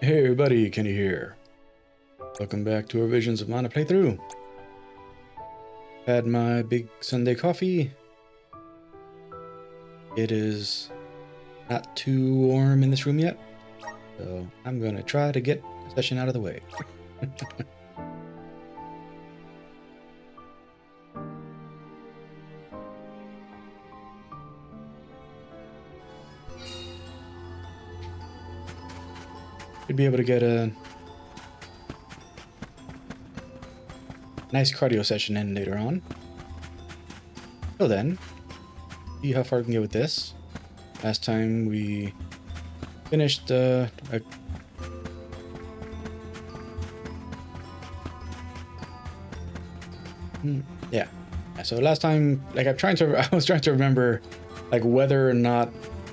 Hey everybody, Kenny here. Welcome back to our Visions of Mana playthrough. Had my big Sunday coffee. It is not too warm in this room yet, so I'm gonna try to get the session out of the way. Should be able to get a nice cardio session in later on. Till then, see how far we can get with this. Last time we finished yeah, so last time, like I was trying to remember like whether or not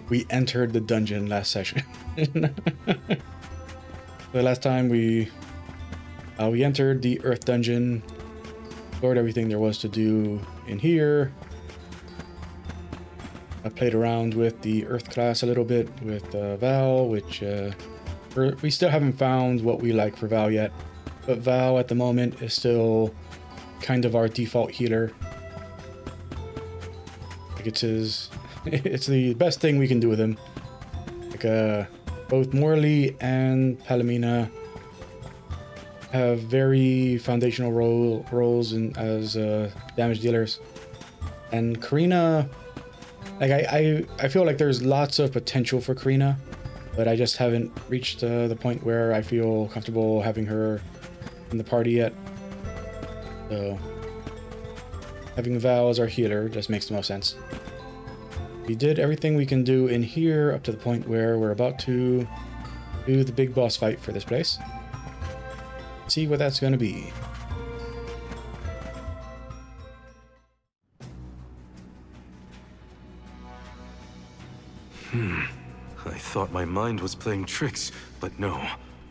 we entered the dungeon last session. The last time we entered the Earth Dungeon, explored everything there was to do in here. I played around with the Earth class a little bit with Val, which we still haven't found what we like for Val yet. But Val at the moment is still kind of our default healer. Like it's the best thing we can do with him. Like both Morley and Palomina have very foundational roles as damage dealers, and Karina, like I feel like there's lots of potential for Karina, but I just haven't reached the point where I feel comfortable having her in the party yet. So having Val as our healer just makes the most sense. We did everything we can do in here up to the point where we're about to do the big boss fight for this place. See what that's going to be. I thought my mind was playing tricks, but no.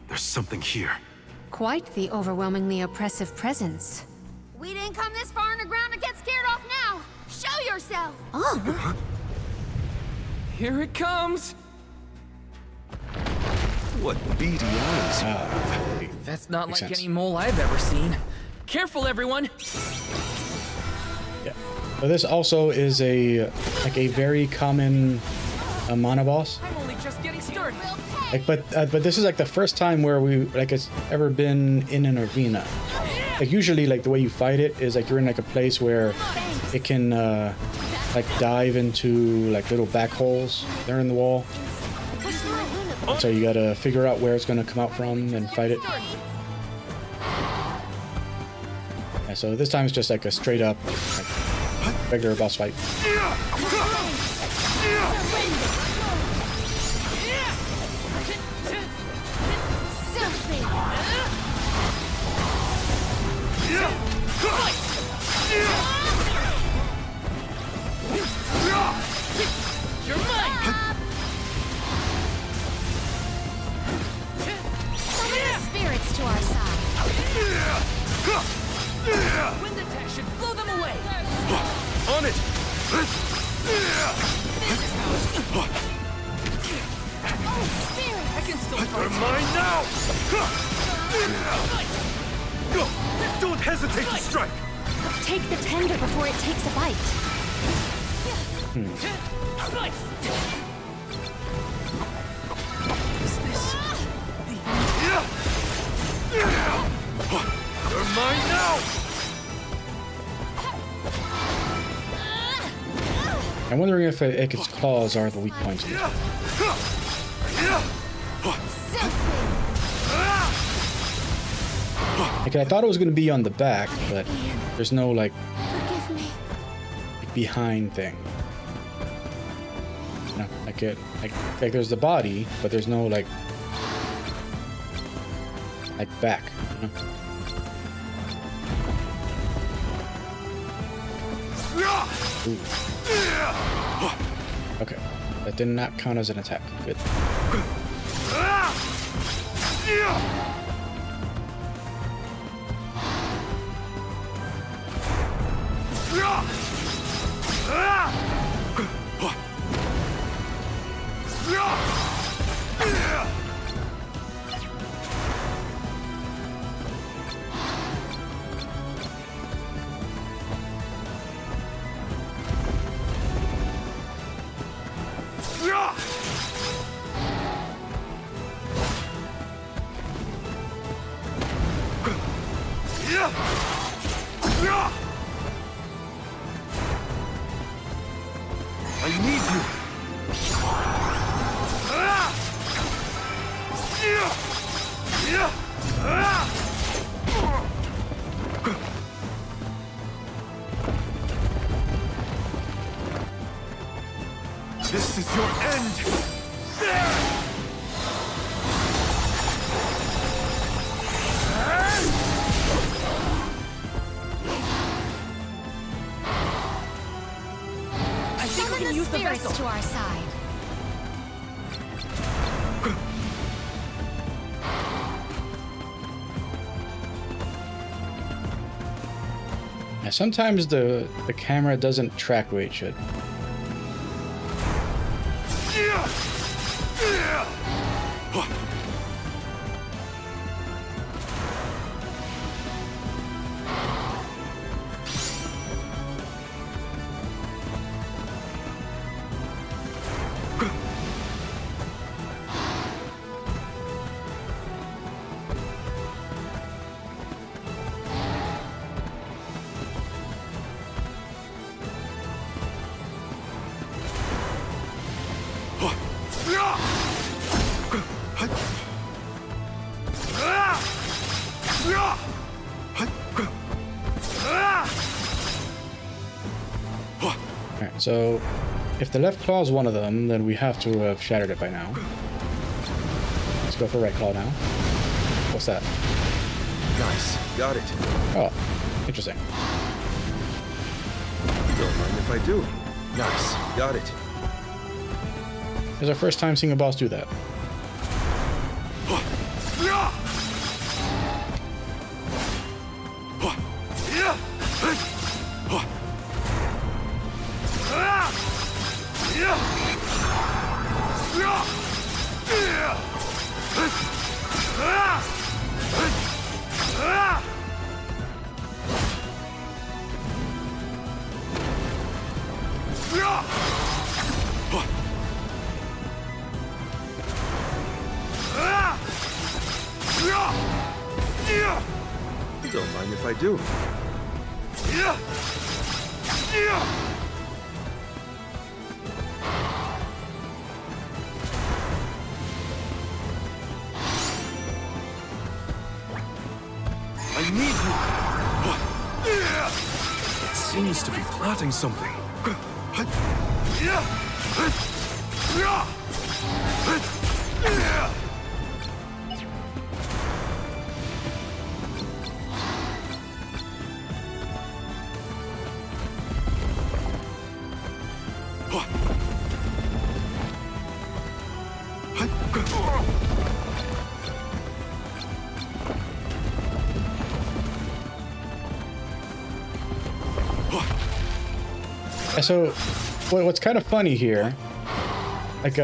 There's something here. Quite the overwhelmingly oppressive presence. We didn't come this far underground to get scared off now! Show yourself! Oh! Here it comes! What beady eyes. That's not Makes like sense. any mole I've ever seen. Careful, everyone! Yeah. So this also is a very common mana boss. I'm only just getting started. But this is like the first time where it's ever been in an arena. Like usually like the way you fight it is like you're in like a place where it can like dive into like little back holes there in the wall. And so you gotta figure out where it's gonna come out from and fight it. Yeah, so this time it's just like a straight up like regular boss fight. You're mine! Spirits to our side. Wind attack should blow them away! On it! I can still They're fight! mine now! Don't hesitate to strike! Take the tender before it takes a bite. Slice! Is this... They're mine now! I'm wondering if its claws are the weak points. Of this. Like I thought it was gonna be on the back, but there's no like Forgive me. behind thing. No, like there's the body, but there's no like back. You know? Ooh. Okay, that did not count as an attack. Good. I need you. This is your end. I think we Summon can the use the spirits vessel. to our side. Yeah, sometimes the camera doesn't track the way it should. Alright, so if the left claw is one of them, then we have to have shattered it by now. Let's go for right claw now. What's that? Nice. Got it. Oh, interesting. Don't mind if I do. Nice. Got it. It's our first time seeing a boss do that. Don't mind if I do. I need you. It seems to be plotting something. So, what's kind of funny here, like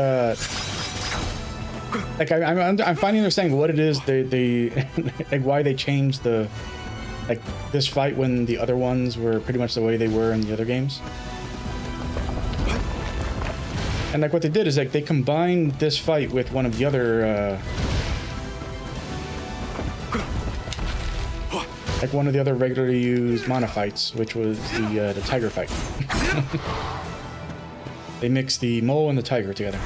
I'm finally understanding what it is they like why they changed the this fight when the other ones were pretty much the way they were in the other games. And like what they did is like they combined this fight with one of the other like one of the other regularly used mana fights, which was the tiger fight. They mixed the mole and the tiger together.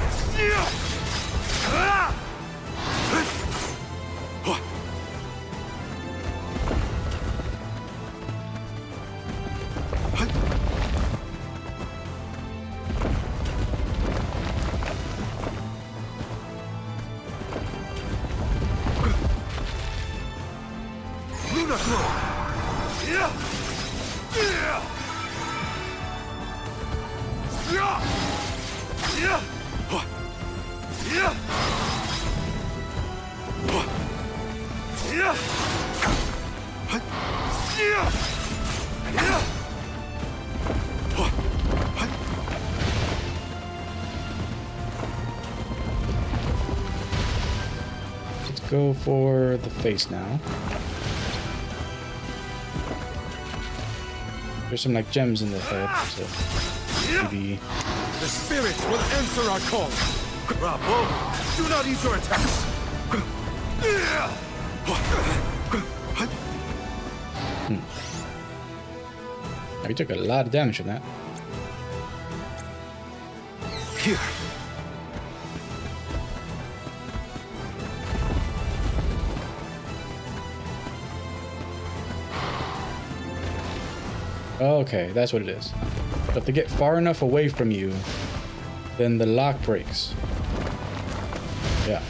Let's go for the face now. There's some like gems in the head, so maybe. The spirits will answer our call. Bravo! Do not ease your attacks. We took a lot of damage from that. Here. Okay, that's what it is. So if they get far enough away from you, then the lock breaks. Yeah.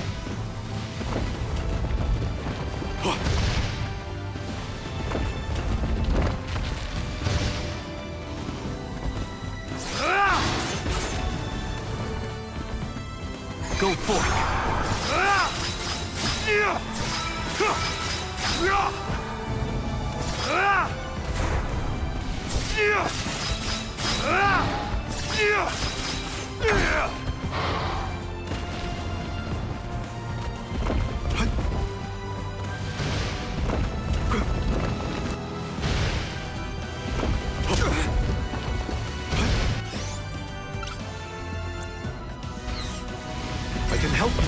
Go for it. I can help you.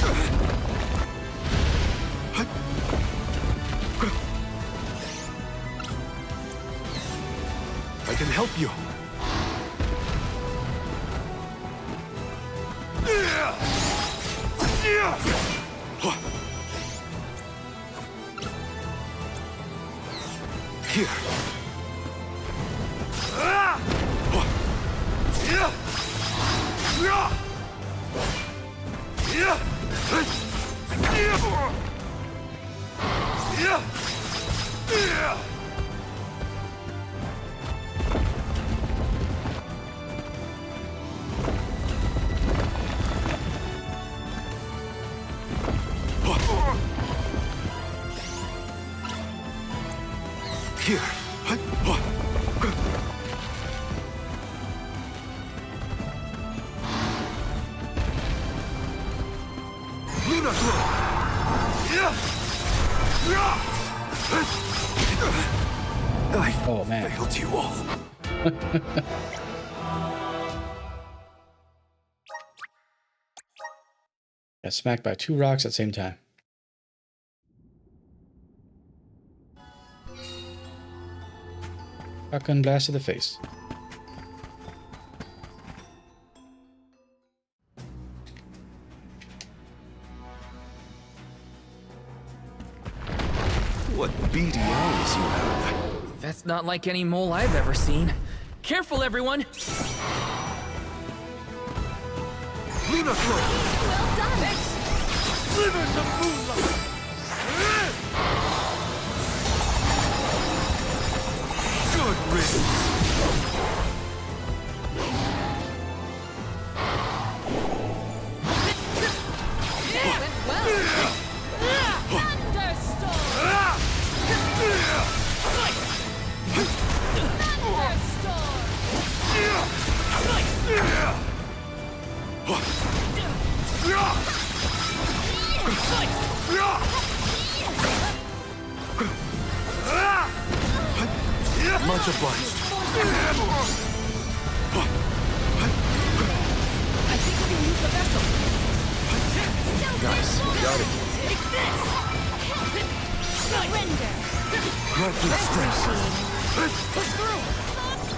I can help you. Here. Here. Luna Glow. Oh man. Failed you all. Got smacked by 2 rocks at the same time. Shotgun blast to the face. What beady eyes you have. That's not like any mole I've ever seen. Careful, everyone! Luna Glow. Well done. Slivers of moonlight! Good riddance. Went well. Much obliged. I think we can use the vessel. Nice. Got it. Take this. Surrender. Grant me strength. Push through.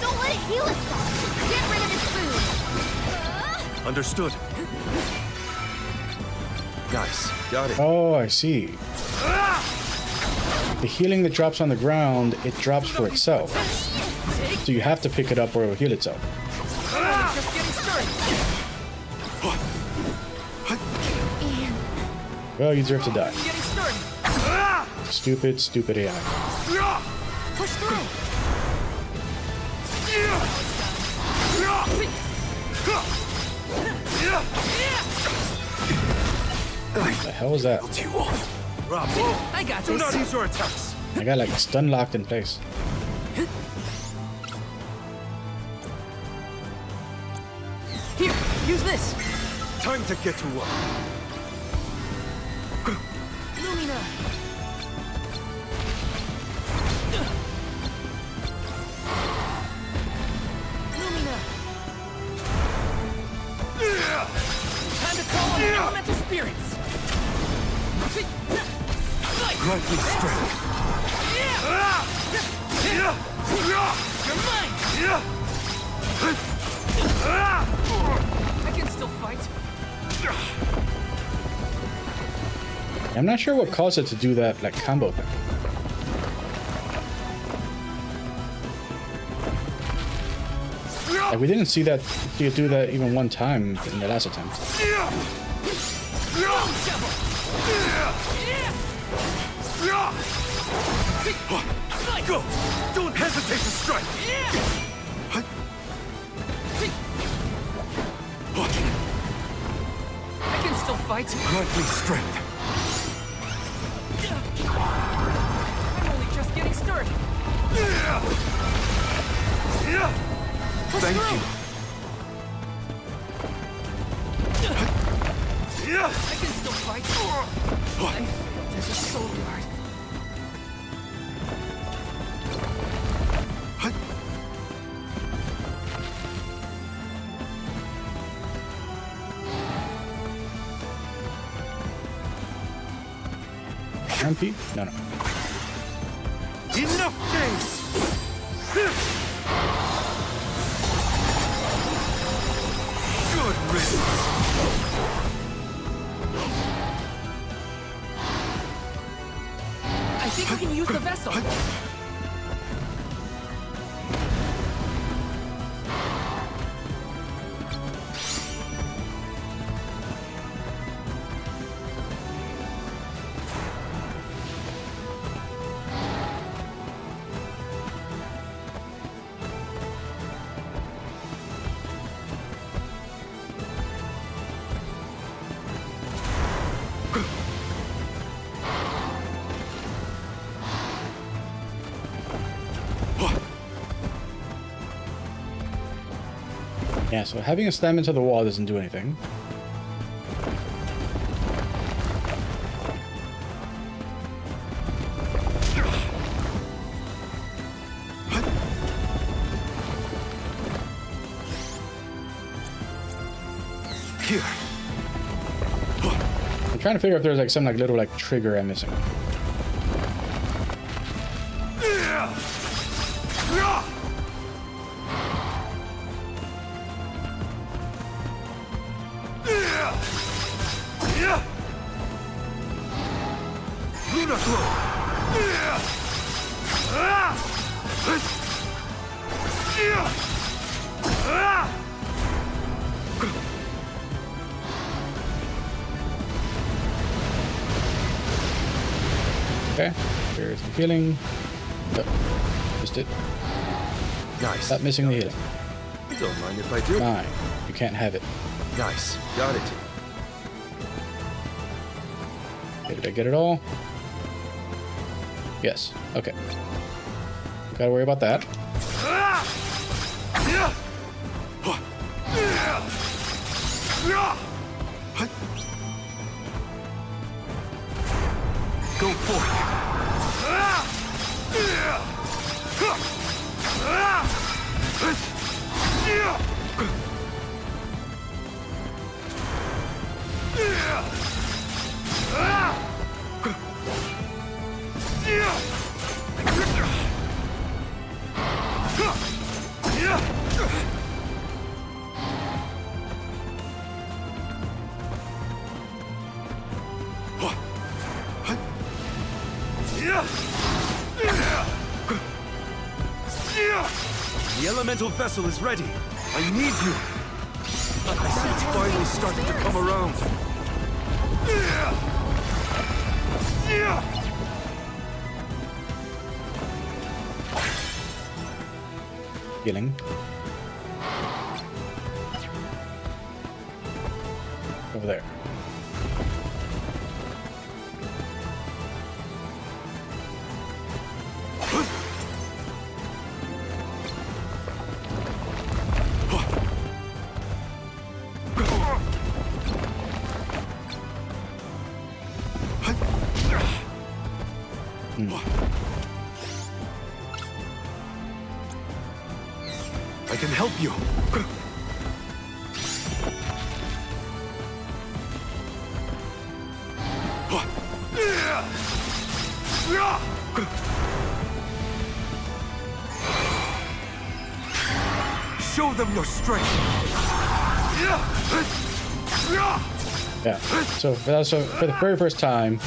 Don't let it heal itself. Get rid of its food. Understood. Nice. Got it. Oh, I see. The healing that drops on the ground, it drops for itself. So you have to pick it up or it will heal itself. Just getting started. Well, you deserve to die. Getting started. Stupid, stupid AI. Push through. What the hell was that? You all. Rob, I got do not this. use your attacks. I got like stun locked in place. Here, use this. Time to get to work. Lumina. Lumina. Time to call on the elemental spirits. Grant me strength. You're mine! I can still fight. I'm not sure what caused it to do that, like, combo thing. Like, we didn't see it do that even one time in the last attempt. Go! Don't hesitate to strike! I can still fight. Grant me strength. I'm only just getting started. Thank you. I can still fight. I failed as a soul guard. MP? No, no. Enough games! Good riddance! I think we can use the vessel. Yeah, so having a slam into the wall doesn't do anything. Here. I'm trying to figure if there's like some like little like trigger I'm missing. Luna Okay, there's the healing. Oh, missed it. Nice. Stop missing the healing. Don't mind if I do. Fine, you can't have it. Nice. Got it. Okay, did I get it all? Yes. Okay. Gotta worry about that. Go forth. The elemental vessel is ready. I need you. I see it's finally starting to come around. Healing. Over there. I can help you. Show them your strength. Yeah. So for the very first time,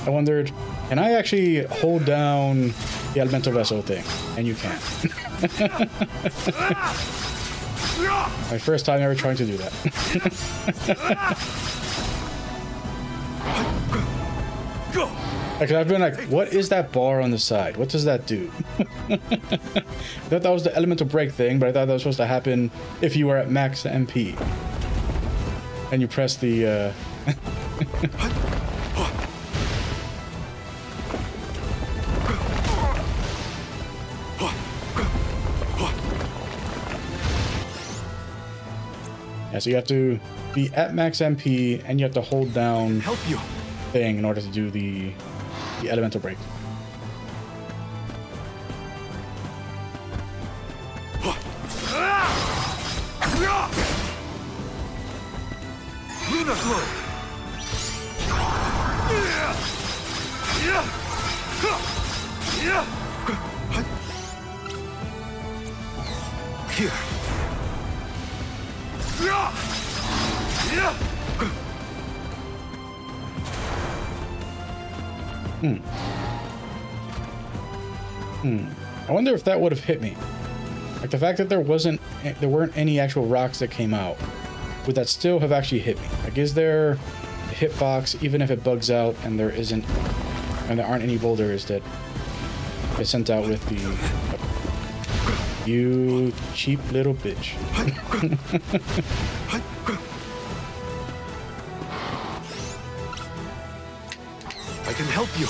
I wondered, can I actually hold down the elemental vessel thing? And you can. My first time ever trying to do that. Go. Like, I've been like, what is that bar on the side? What does that do? I thought that was the elemental break thing, but I thought that was supposed to happen if you were at max MP. And you press the, Yeah, so you have to be at max MP, and you have to hold down Help you. thing in order to do the elemental break. Luna Glow. Here. I wonder if that would have hit me. Like, the fact that there weren't any actual rocks that came out, would that still have actually hit me? Like, is there a hitbox even if it bugs out and there aren't any boulders that get sent out with the you cheap little bitch. I can help you.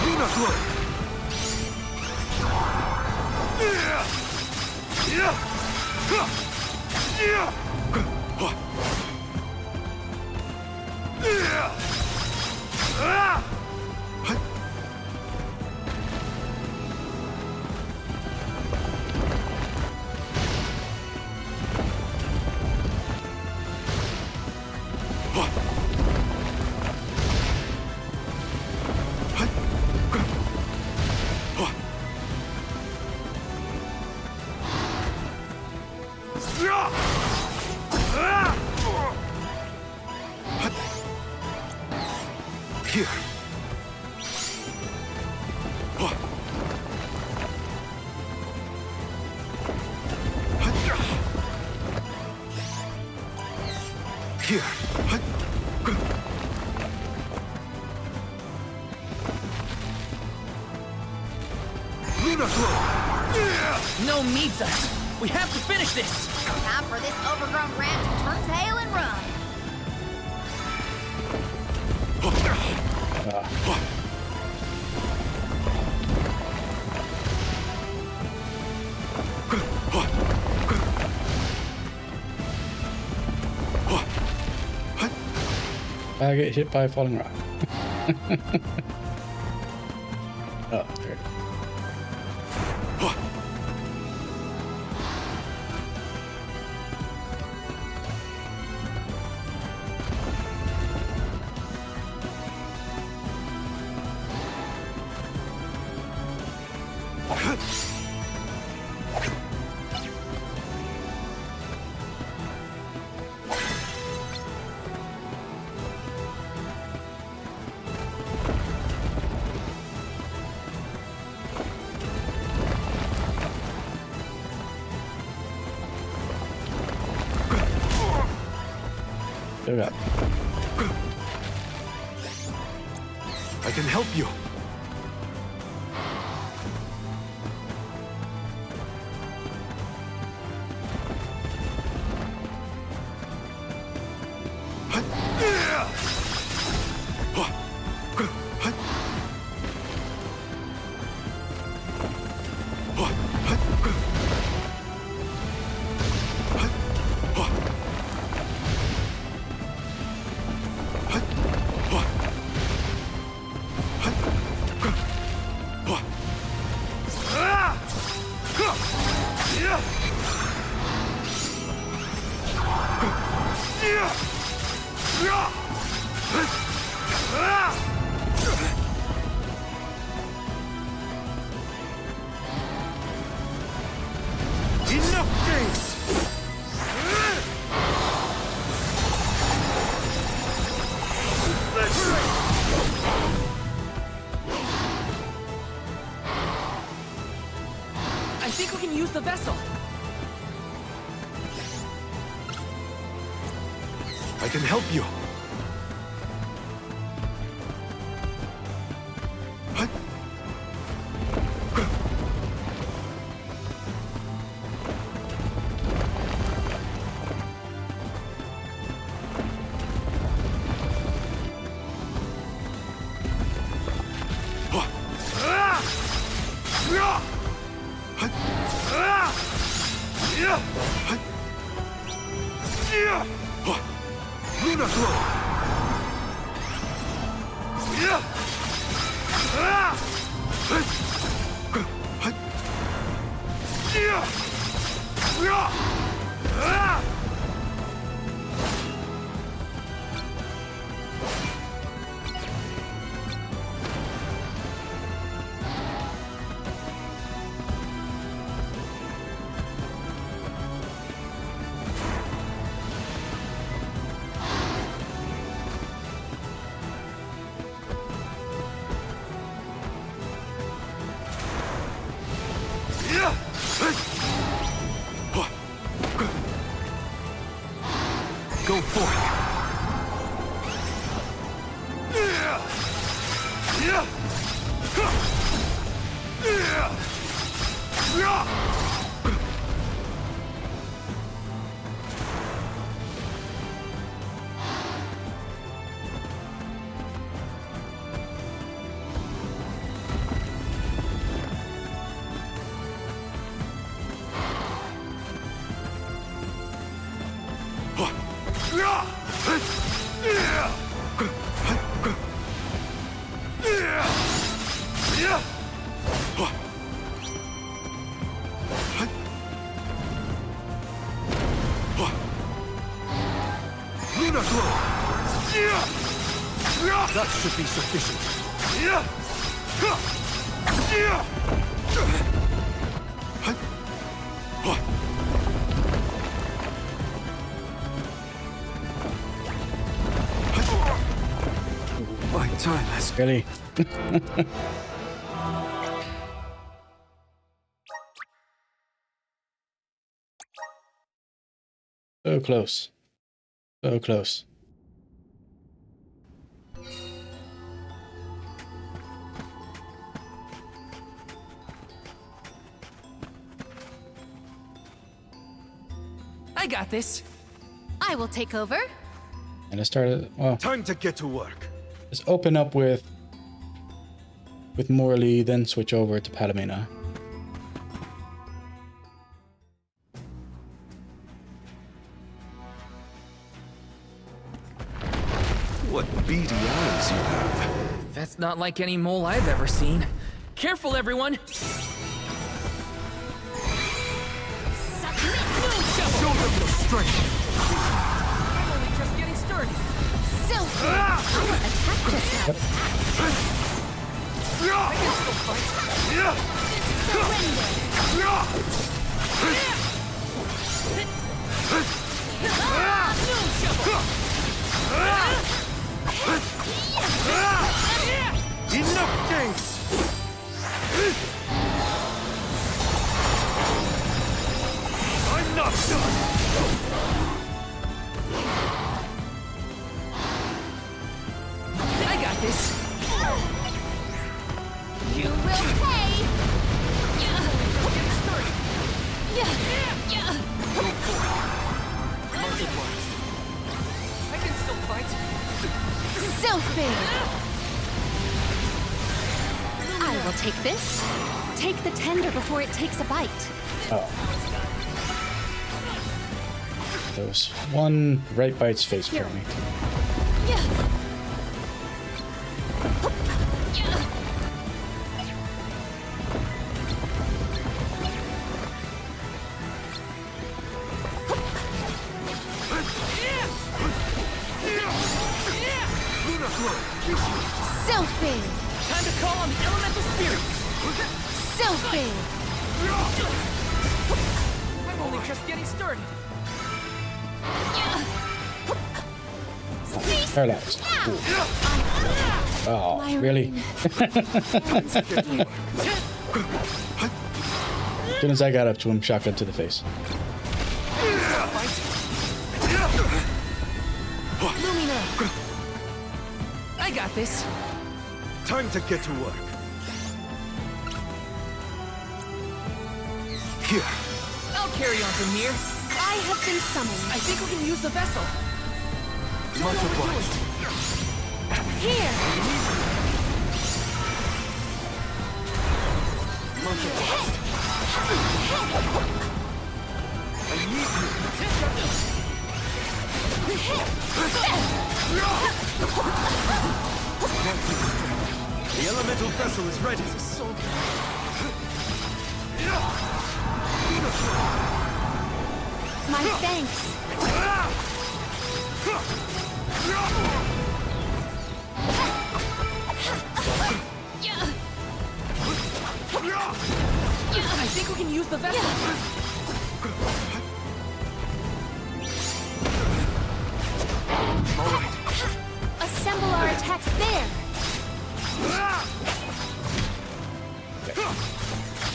Luna Glow. Here. Here. Luna Glow. No needs us. We have to finish this. Time for this overgrown rat to turn tail and run. I get hit by a falling rock. Oh, there. There we go. I can help you. Enough games! I think we can use the vessel. I can help you. Luna Glow! Go for it. Luna Glow! That should be sufficient. My time has Really? So close. So close. I got this. I will take over. And I started, well, time to get to work. let's open up with Morley, then switch over to Palomina. What beady eyes you have. That's not like any mole I've ever seen. Careful, everyone! Show them your strength. I'm only just getting started. Silphy! Our attack just happened. I can still fight. Enough games! I'm not done! I got this. You will pay! Getting started. I can still fight. Silphy! I will take this. Take the tender before it takes a bite. Oh. There was one right by its face for me. Sylphid! Time to call on the elemental spirits. Sylphid! I'm only just getting started. Paralyzed. Oh, My really? As soon as I got up to him, shotgun to the face. Lumina. I got this. Time to get to work. Here. I'll carry on from here. I have been summoned. I think we can use the vessel. Much obliged. Here! Much obliged. I need you. The elemental vessel is ready. So good. My thanks. I think we can use the vessel. All right. Assemble our attacks there.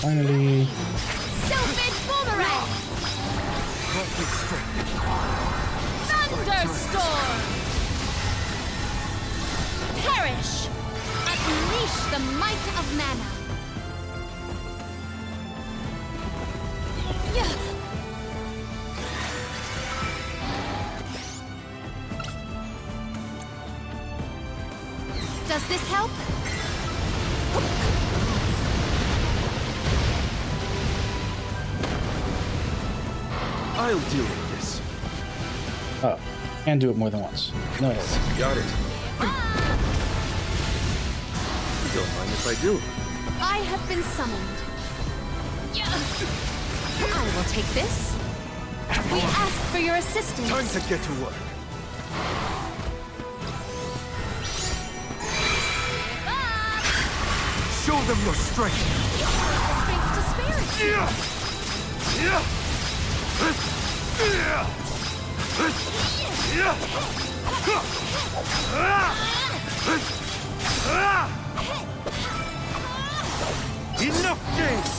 Finally. Sylphid Boomerang! Perfect strength. Thunderstorm! Perish! Unleash the might of mana. Yeah. Does this help? I'll deal with this. Oh, can do it more than once. No. Got it. Don't mind if I do. I have been summoned. I will take this. We ask for your assistance. Time to get to work. Show them your strength. Strength to spare. Enough games!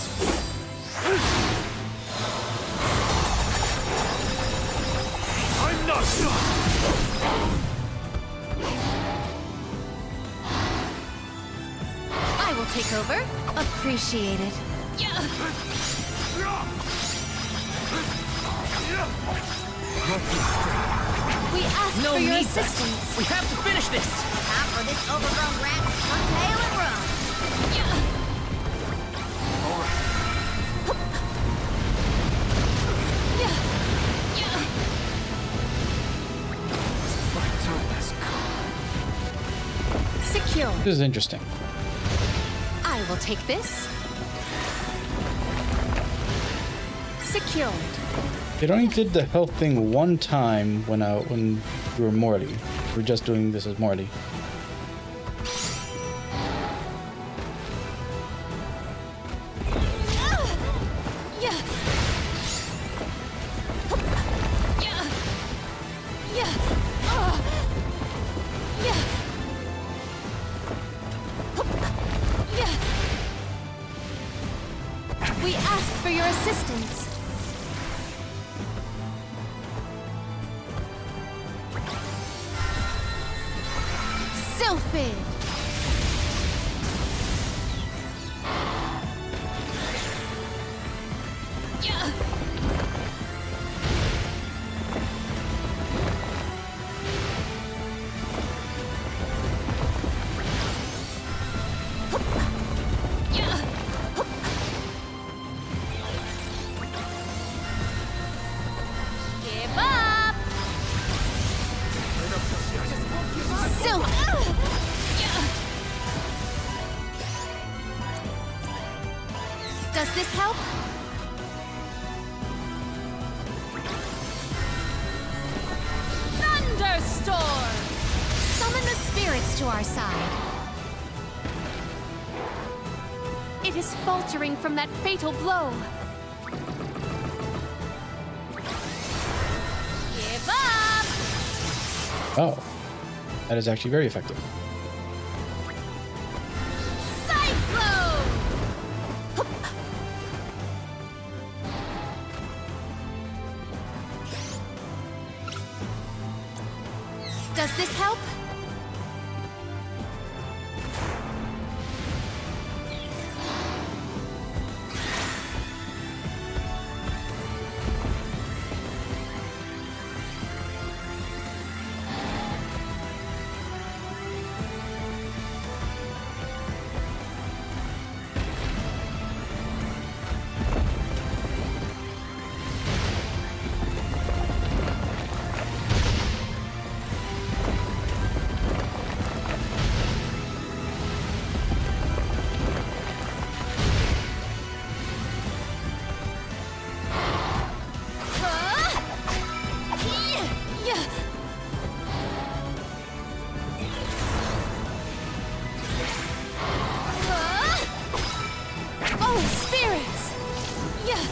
I'm not done! I will take over. Appreciate it. We ask No for your need that. assistance. We have to finish this. Time for this overgrown rat to tail and run. My time has come. Secure. This is interesting. I will take this. Secured. It only did the health thing one time when you were Morty. We're just doing this as Morty. We ask for your assistance. Sylphid! Give up! Sylphid! Does this help? Thunderstorm! Summon the spirit! spirits to our side. It is faltering from that fatal blow. Give up! Oh, that is actually very effective. Cyclone! Does this help? Oh, spirits! Yeah.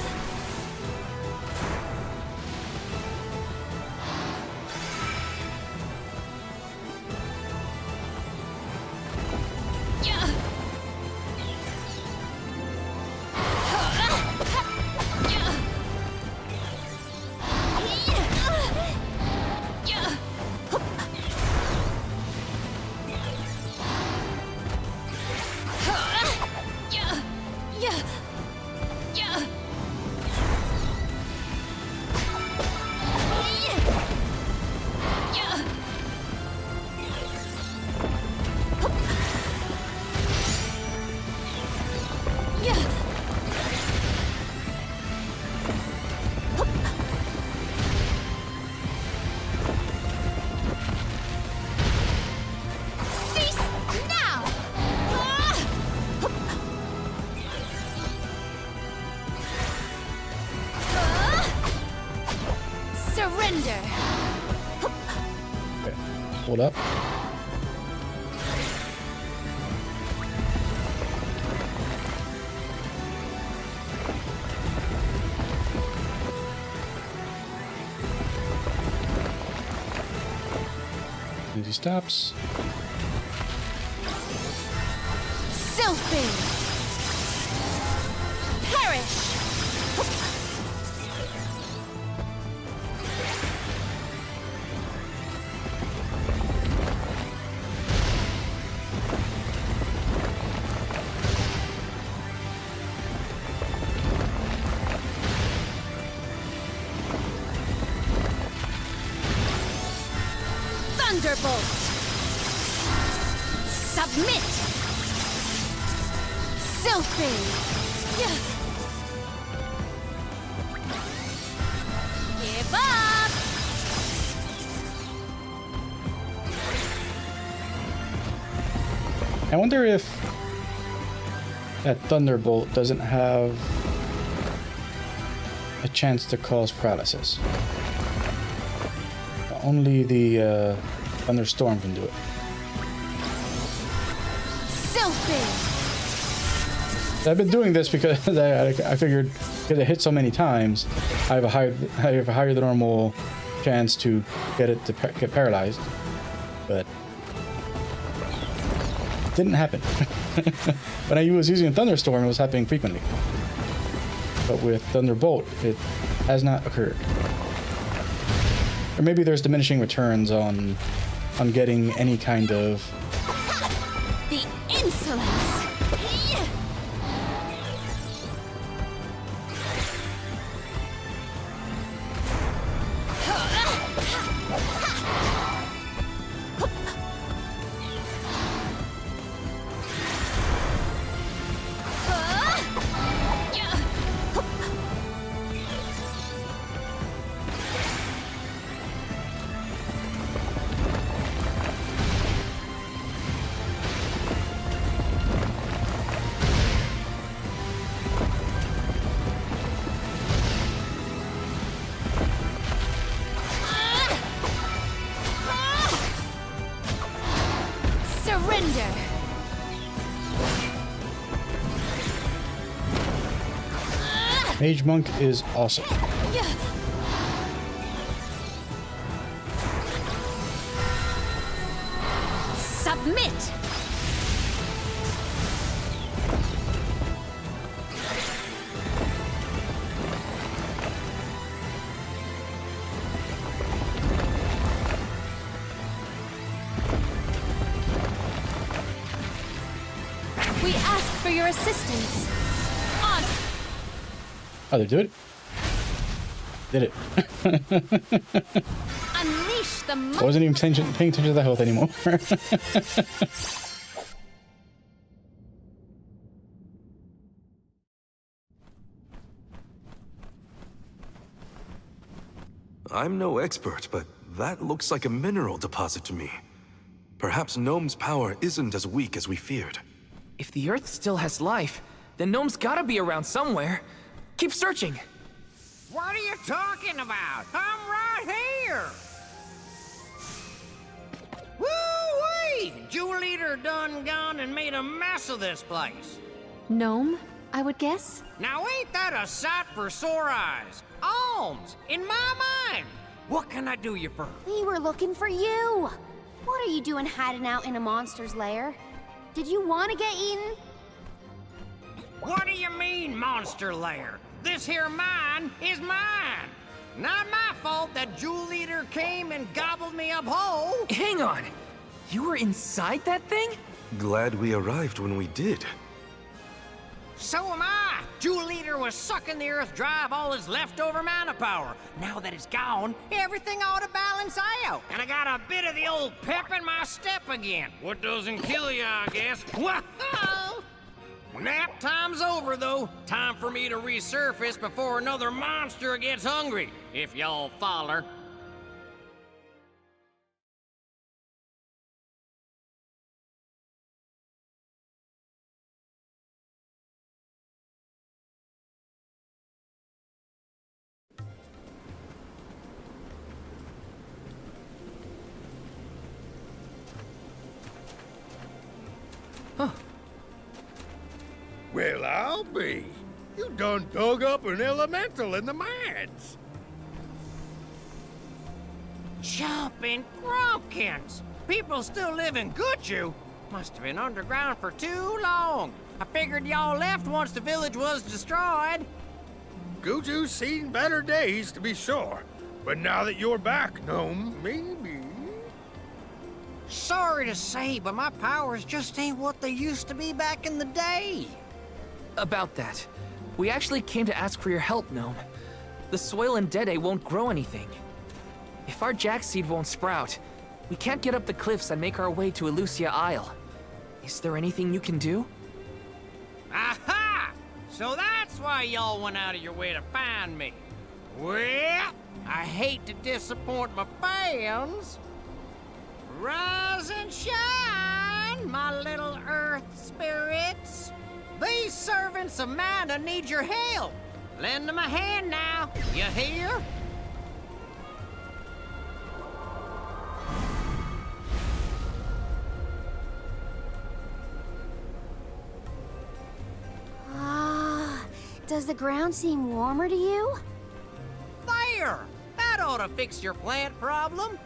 Surrender. Okay, hold up. And he stops. Sylphie. Perish. Thunderbolt! Submit! Sylphie! Give up! I wonder if that Thunderbolt doesn't have a chance to cause paralysis. Only the Thunderstorm can do it. Sylphie! I've been doing this because I figured because it hit so many times, I have a higher than normal chance to get it to get paralyzed, but it didn't happen. When I was using a Thunderstorm, it was happening frequently, but with Thunderbolt, it has not occurred. Or maybe there's diminishing returns on getting any kind of... The insolence! surrender. Mage Monk is awesome. Submit. We ask for your assistance. On. Oh, they do it? Did it. Unleash the I wasn't even paying attention to the health anymore. I'm no expert, but that looks like a mineral deposit to me. Perhaps Gnome's power isn't as weak as we feared. If the Earth still has life, then Gnome's gotta be around somewhere. Keep searching. What are you talking about? I'm right here! Woo-wee! Jewel Eater done gone and made a mess of this place. Gnome, I would guess? Now ain't that a sight for sore eyes? Alms, in my mind! What can I do you for? We were looking for you. What are you doing hiding out in a monster's lair? Did you want to get eaten? What do you mean, monster lair? This here mine is mine. Not my fault that Jewel Eater came and gobbled me up whole. Hang on. You were inside that thing? Glad we arrived when we did. So am I. Jewel Eater was sucking the earth dry of all his leftover mana power. Now that it's gone, everything ought to balance out. And I got a bit of the old pep in my step again. What doesn't kill you, I guess. Whoa! Nap time's over, though. Time for me to resurface before another monster gets hungry, if y'all follow. Well, I'll be. You done dug up an elemental in the mines. Jumping Grumpkins! People still live in Guju. Must have been underground for too long. I figured y'all left once the village was destroyed. Guju's seen better days, to be sure. But now that you're back, Gnome, maybe... Sorry to say, but my powers just ain't what they used to be back in the day. About that. We actually came to ask for your help, Gnome. The soil in Dede won't grow anything. If our jack seed won't sprout, we can't get up the cliffs and make our way to Elusia Isle. Is there anything you can do? Aha! So that's why y'all went out of your way to find me. Well, I hate to disappoint my fans. Rise and shine, my little earth spirits. These servants of Mana need your help. Lend them a hand now, you hear? Does the ground seem warmer to you? There! That ought to fix your plant problem.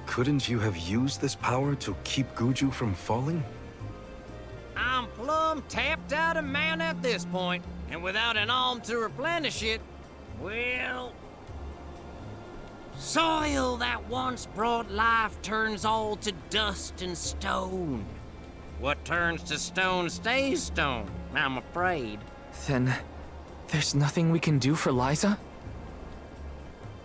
Couldn't you have used this power to keep Guju from falling? I'm plumb tapped out of mana at this point, and without an alm to replenish it, well... Soil that once brought life turns all to dust and stone. What turns to stone stays stone, I'm afraid. Then, there's nothing we can do for Liza?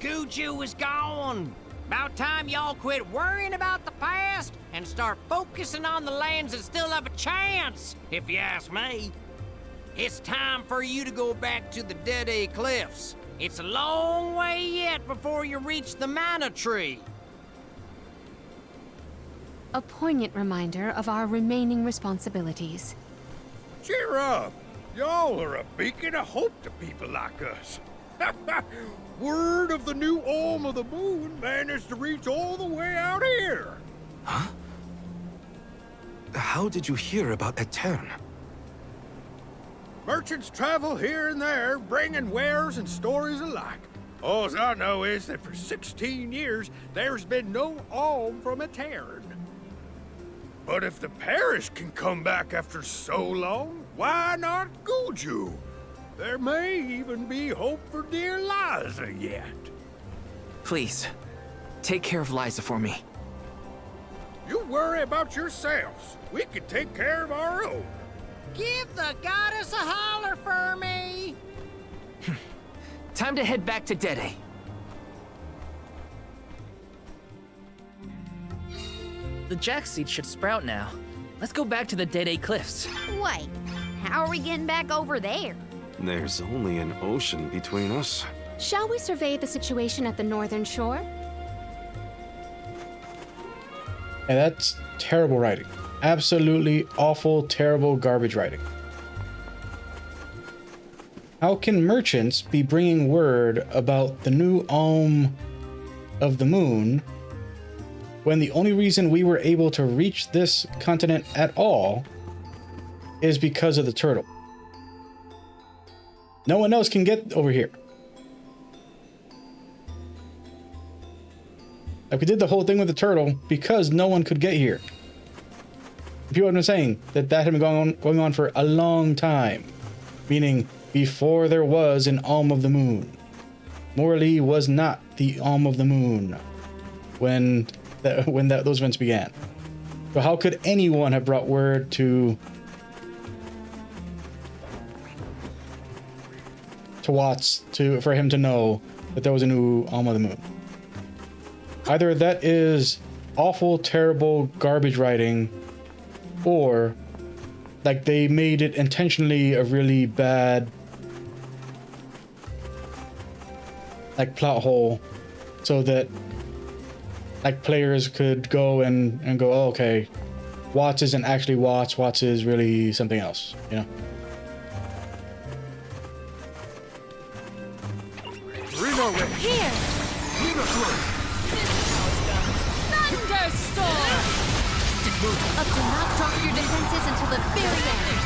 Guju is gone! About time y'all quit worrying about the past and start focusing on the lands that still have a chance, if you ask me. It's time for you to go back to the Dede Cliffs. It's a long way yet before you reach the Mana Tree. A poignant reminder of our remaining responsibilities. Cheer up! Y'all are a beacon of hope to people like us. Word of the new Olm of the Moon managed to reach all the way out here. Huh? how did you hear about Etern? Merchants travel here and there, bringing wares and stories alike. All I know is that for 16 years, there's been no alm from Etern. But if the parish can come back after so long, why not Guju? There may even be hope for dear Liza yet. Please, take care of Liza for me. You worry about yourselves. We can take care of our own. Give the goddess a holler for me. Time to head back to Dede. The jack seed should sprout now. Let's go back to the Dede Cliffs. Wait, how are we getting back over there? There's only an ocean between us. Shall we survey the situation at the northern shore? And that's terrible writing. Absolutely awful, terrible, garbage writing. How can merchants be bringing word about the new Alm of the Moon when the only reason we were able to reach this continent at all is because of the turtle? No one else can get over here. Like, we did the whole thing with the turtle because no one could get here. People have been saying that had been going on for a long time, meaning before there was an Alm of the Moon. Morley was not the Alm of the Moon when those events began. So how could anyone have brought word to Watts for him to know that there was a new Alm of the Moon? Either that is awful, terrible, garbage writing, or like they made it intentionally a really bad like plot hole so that like players could go and go, oh, okay, Watts isn't actually Watts, Watts is really something else, you know? Here! Thunderstorm! Do not drop your defenses until the very end.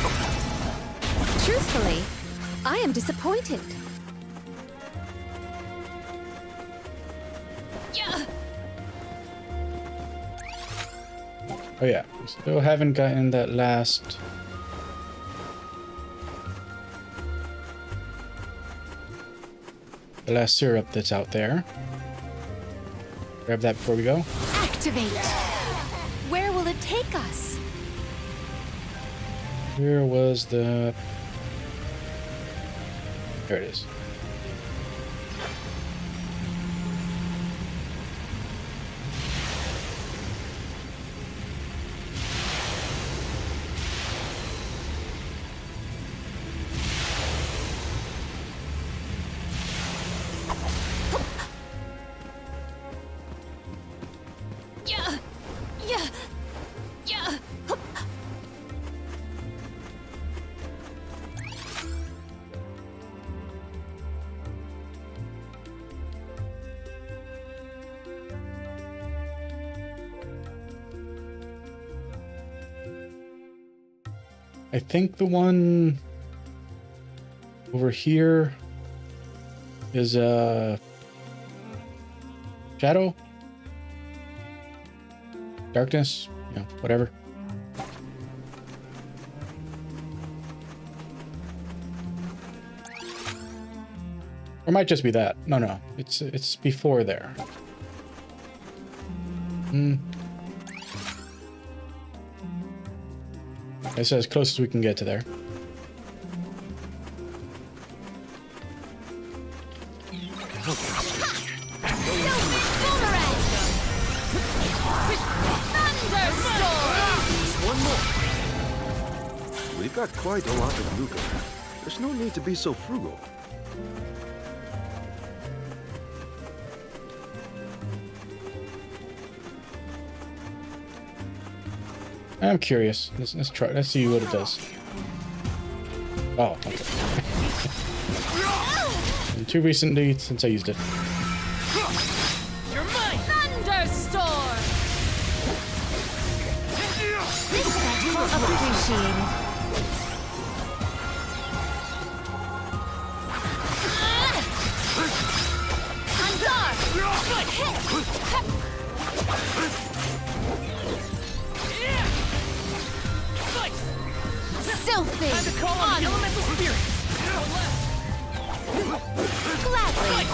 Truthfully, I am disappointed. Oh yeah, we still haven't gotten that last syrup that's out there. Grab that before we go. Activate! Where will it take us? Where was the... There it is. I think the one over here is shadow, darkness, you know, whatever. Or it might just be that. No, it's before there. It's as close as we can get to there. One more. We've got quite a lot of Luca. There's no need to be so frugal. I'm curious. Let's try. Let's see what it does. Oh, okay. Too recently since I used it. Thunderstorm! This appreciated. On guard! Filthy! Time to call on the elemental spirits. Gladly!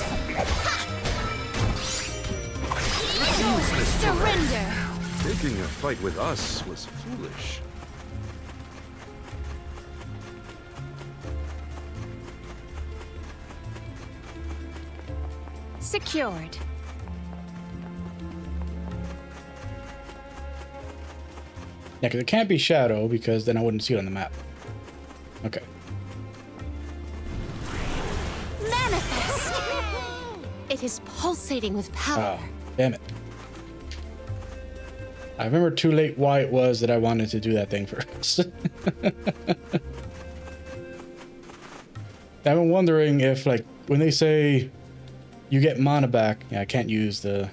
Surrender! Taking a fight with us was foolish. Secured. Yeah, because it can't be Shadow, because then I wouldn't see it on the map. Okay. Manifest! It is pulsating with power. Oh, damn it. I remember too late why it was that I wanted to do that thing first. I've been wondering if, like, when they say you get mana back, yeah, I can't use the...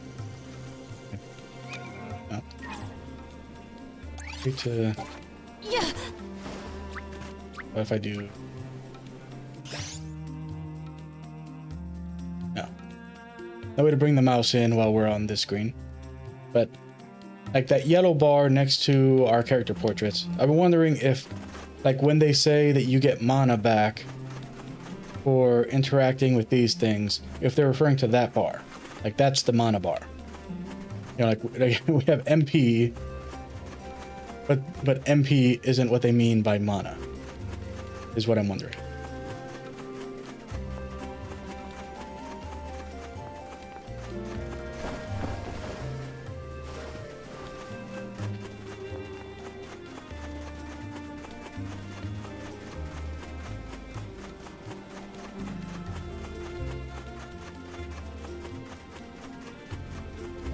No. Wait to... Yeah. What if I do... No. No way to bring the mouse in while we're on this screen. But, like that yellow bar next to our character portraits, I've been wondering if, like, when they say that you get mana back for interacting with these things, if they're referring to that bar. Like, that's the mana bar. You know, like we have MP, but MP isn't what they mean by mana, is what I'm wondering.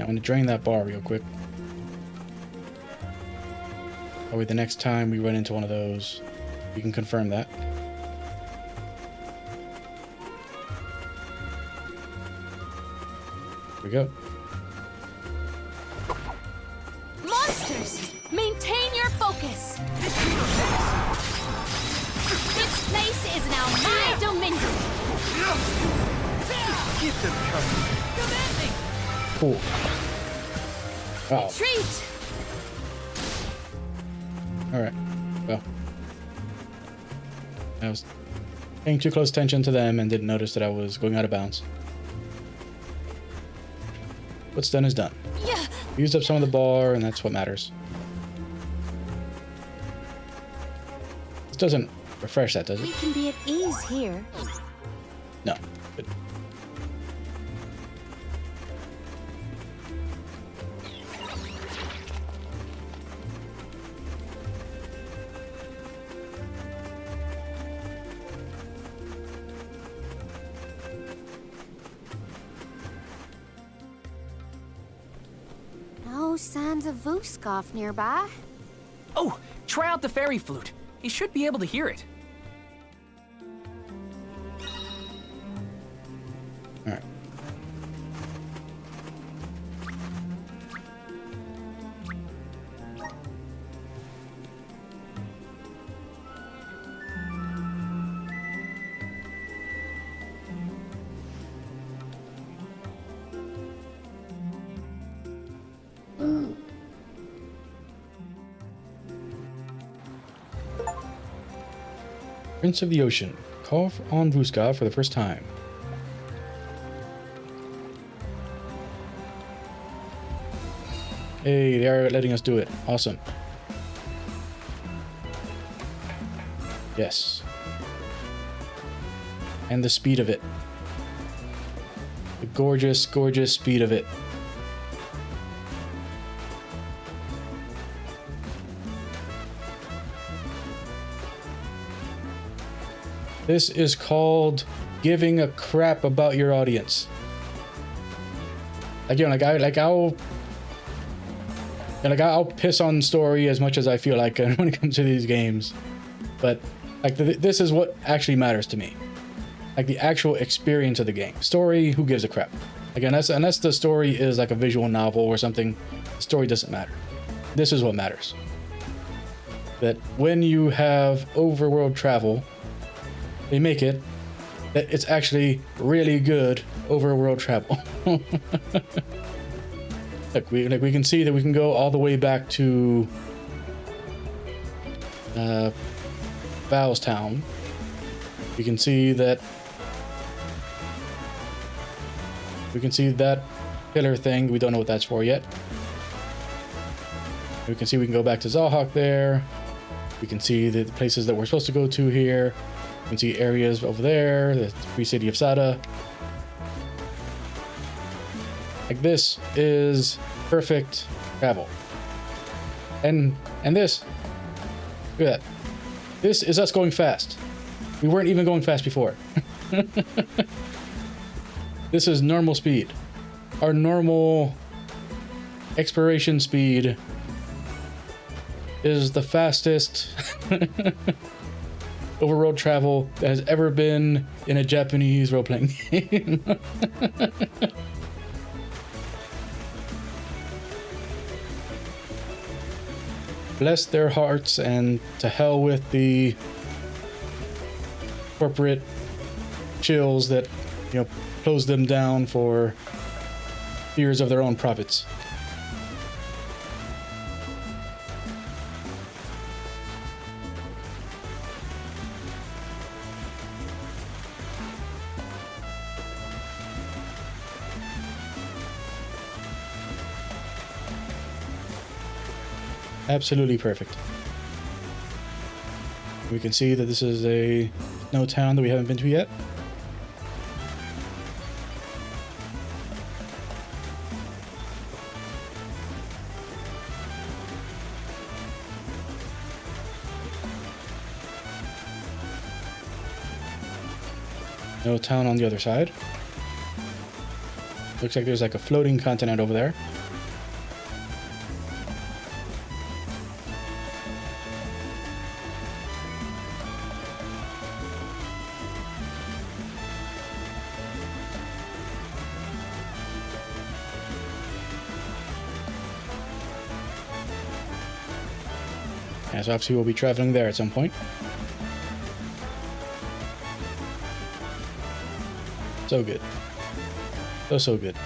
I'm gonna drain that bar real quick. That way the next time we run into one of those, we can confirm that. Here we go. Monsters! Maintain your focus! This place is now my dominion! Keep them coming. Commanding! Cool. Oh, Retreat! alright. Well. I was paying too close attention to them and didn't notice that I was going out of bounds. What's done is done. Yeah! Used up some of the bar, and that's what matters. This doesn't refresh that, does We it? can be at ease here. No. Good. No signs of Vuskov nearby. Oh, try out the fairy flute. He should be able to hear it. Alright. Prince of the Ocean. Call on Vuskov for the first time. Hey, they are letting us do it. Awesome. Yes. And the speed of it. The gorgeous, gorgeous speed of it. This is called giving a crap about your audience. Again, I'll piss on story as much as I feel like when it comes to these games, but like this is what actually matters to me, like the actual experience of the game. Story, who gives a crap? Again, unless the story is like a visual novel or something, the story doesn't matter. This is what matters. that when you have overworld travel, they make it that it's actually really good overworld travel. we can see that we can go all the way back to Bowstown. We can see that pillar thing. We don't know what that's for yet. We can see we can go back to Zahhak there. We can see the places that we're supposed to go to here. We can see areas over there, the free city of Sada. Like, this is perfect travel. And this, look at that. This is us going fast. We weren't even going fast before. This is normal speed. Our normal exploration speed is the fastest overworld travel that has ever been in a Japanese role-playing game. Bless their hearts, and to hell with the corporate chills that, you know, close them down for fears of their own profits. Absolutely perfect. We can see that this is a snow town that we haven't been to yet. No town on the other side. Looks like there's like a floating continent over there. Yeah, so obviously we'll be traveling there at some point. So good. So good.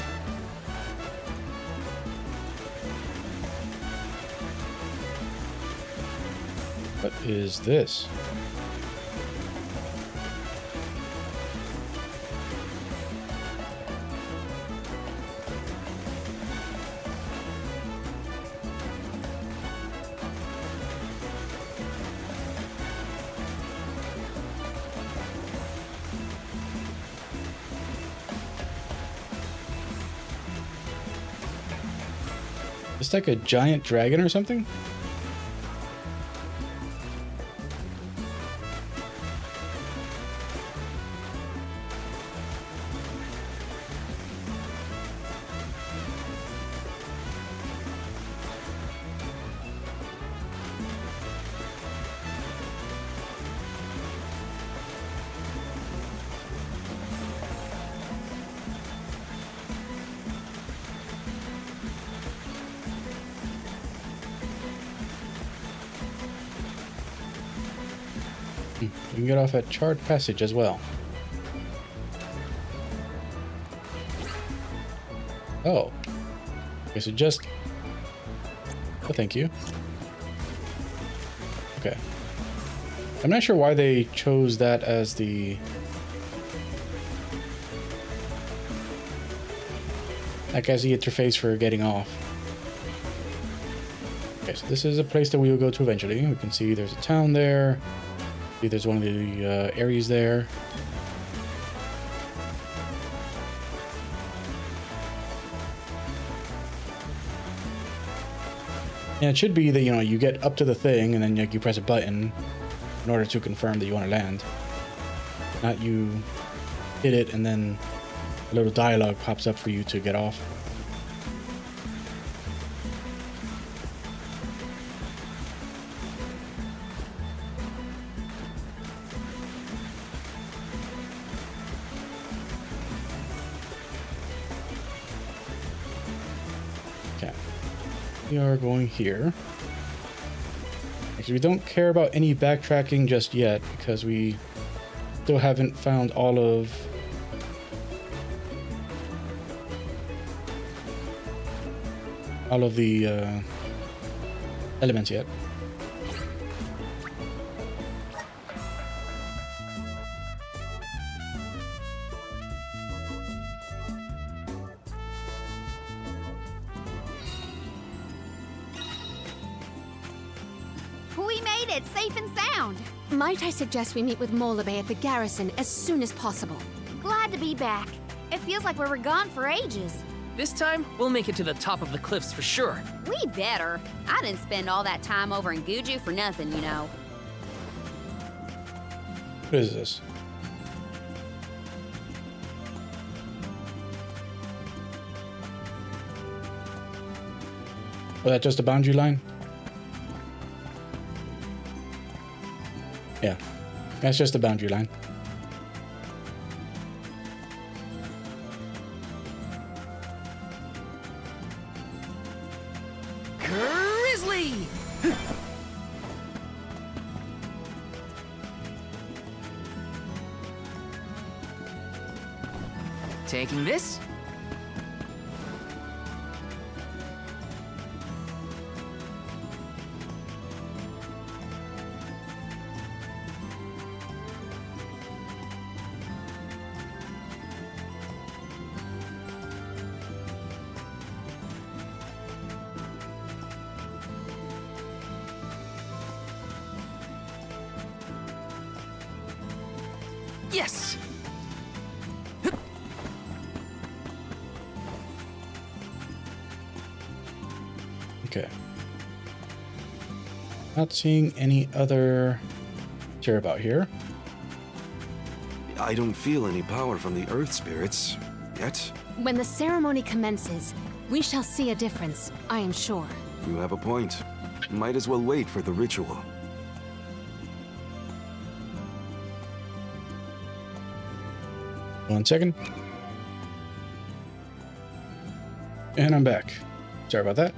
What is this? It's like a giant dragon or something? We can get off at Charred Passage as well. Oh. Okay, so just... Oh, thank you. Okay. I'm not sure why they chose that as the... Like, as the interface for getting off. Okay, so this is a place that we will go to eventually. We can see there's a town there. See, there's one of the areas there. And it should be that, you know, you get up to the thing and then like you press a button in order to confirm that you want to land. Not you hit it and then a little dialogue pops up for you to get off. We are going here. Actually, we don't care about any backtracking just yet because we still haven't found all of the elements yet. We made it, safe and sound. Might I suggest we meet with Molabay at the garrison as soon as possible? Glad to be back. It feels like we were gone for ages. This time, we'll make it to the top of the cliffs for sure. We better. I didn't spend all that time over in Guju for nothing, you know. What is this? Was that just a boundary line? Yeah, that's just a boundary line. Grizzly! Taking this? Yes! Okay. Not seeing any other care about here. I don't feel any power from the earth spirits yet. When the ceremony commences, we shall see a difference, I am sure. You have a point. Might as well wait for the ritual. One second. And I'm back. Sorry about that.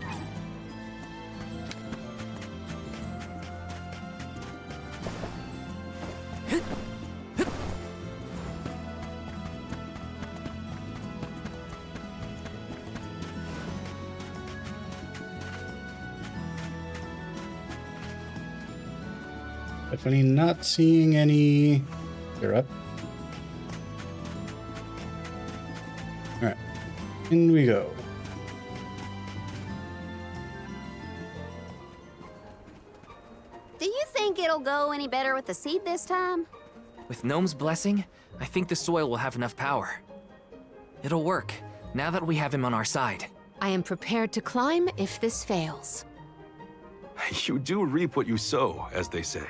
Definitely not seeing any. You're up. Alright. In we go. Do you think it'll go any better with the seed this time? With Gnome's blessing, I think the soil will have enough power. It'll work, now that we have him on our side. I am prepared to climb if this fails. You do reap what you sow, as they say.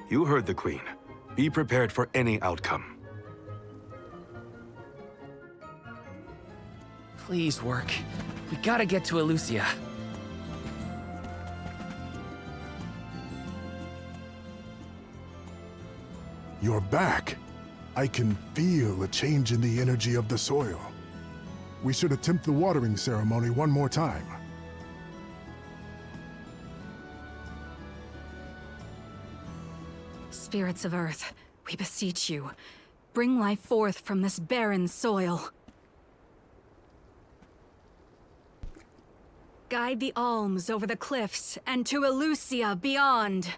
You heard the Queen. Be prepared for any outcome. Please work. We gotta get to Elucia. You're back. I can feel a change in the energy of the soil. We should attempt the watering ceremony one more time. Spirits of Earth, we beseech you, bring life forth from this barren soil. Guide the alms over the cliffs and to Elucia beyond.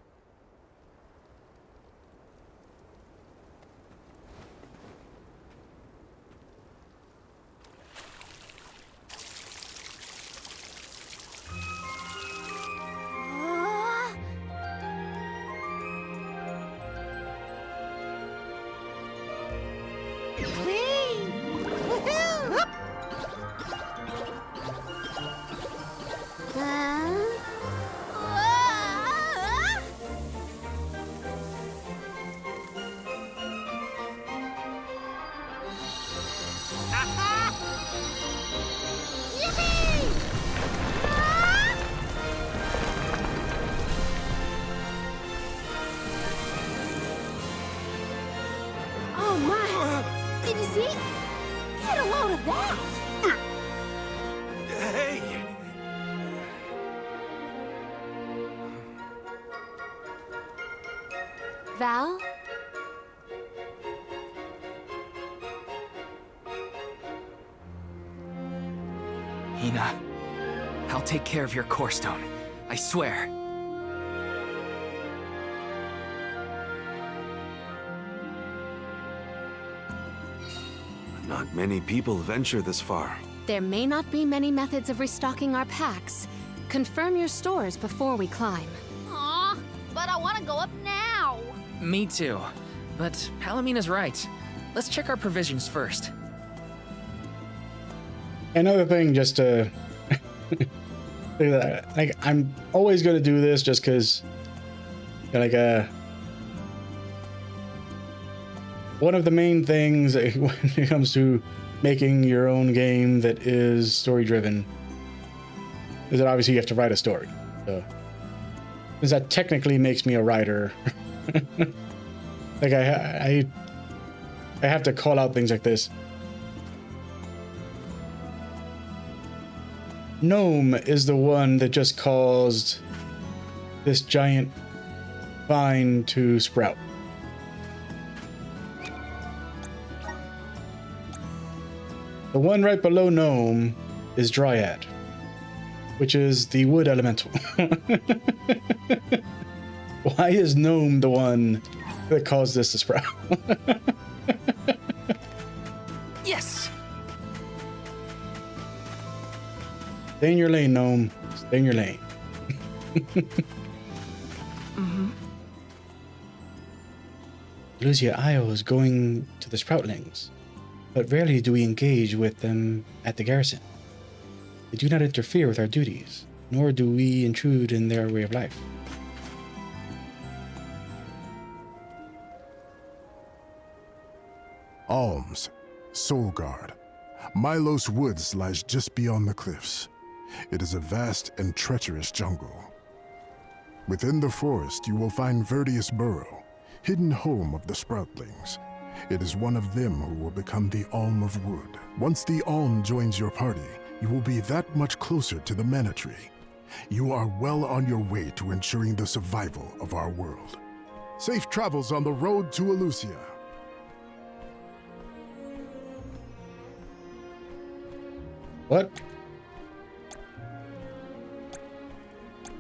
Oh my! Did you see? Get a load of that! Hey! Val? Hina, I'll take care of your core stone. I swear. Not many people venture this far. There may not be many methods of restocking our packs. Confirm your stores before we climb. Aw, but I want to go up now. Me too. But Palamina's right. Let's check our provisions first. Another thing, just to like, I'm always going to do this just because, like, one of the main things when it comes to making your own game that is story driven is that obviously you have to write a story. So, because that technically makes me a writer. Like, I have to call out things like this. Gnome is the one that just caused this giant vine to sprout. The one right below Gnome is Dryad, which is the wood elemental. Why is Gnome the one that caused this to sprout? Yes! Stay in your lane, Gnome. Stay in your lane. Lucia Isle is going to the Sproutlings, but rarely do we engage with them at the garrison. They do not interfere with our duties, nor do we intrude in their way of life. Alms, Soulguard. Milos Woods lies just beyond the cliffs. It is a vast and treacherous jungle. Within the forest, you will find Verdius Burrow, hidden home of the Sproutlings. It is one of them who will become the Alm of Wood. Once the Alm joins your party, you will be that much closer to the Mana Tree. You are well on your way to ensuring the survival of our world. Safe travels on the road to Elusia. What?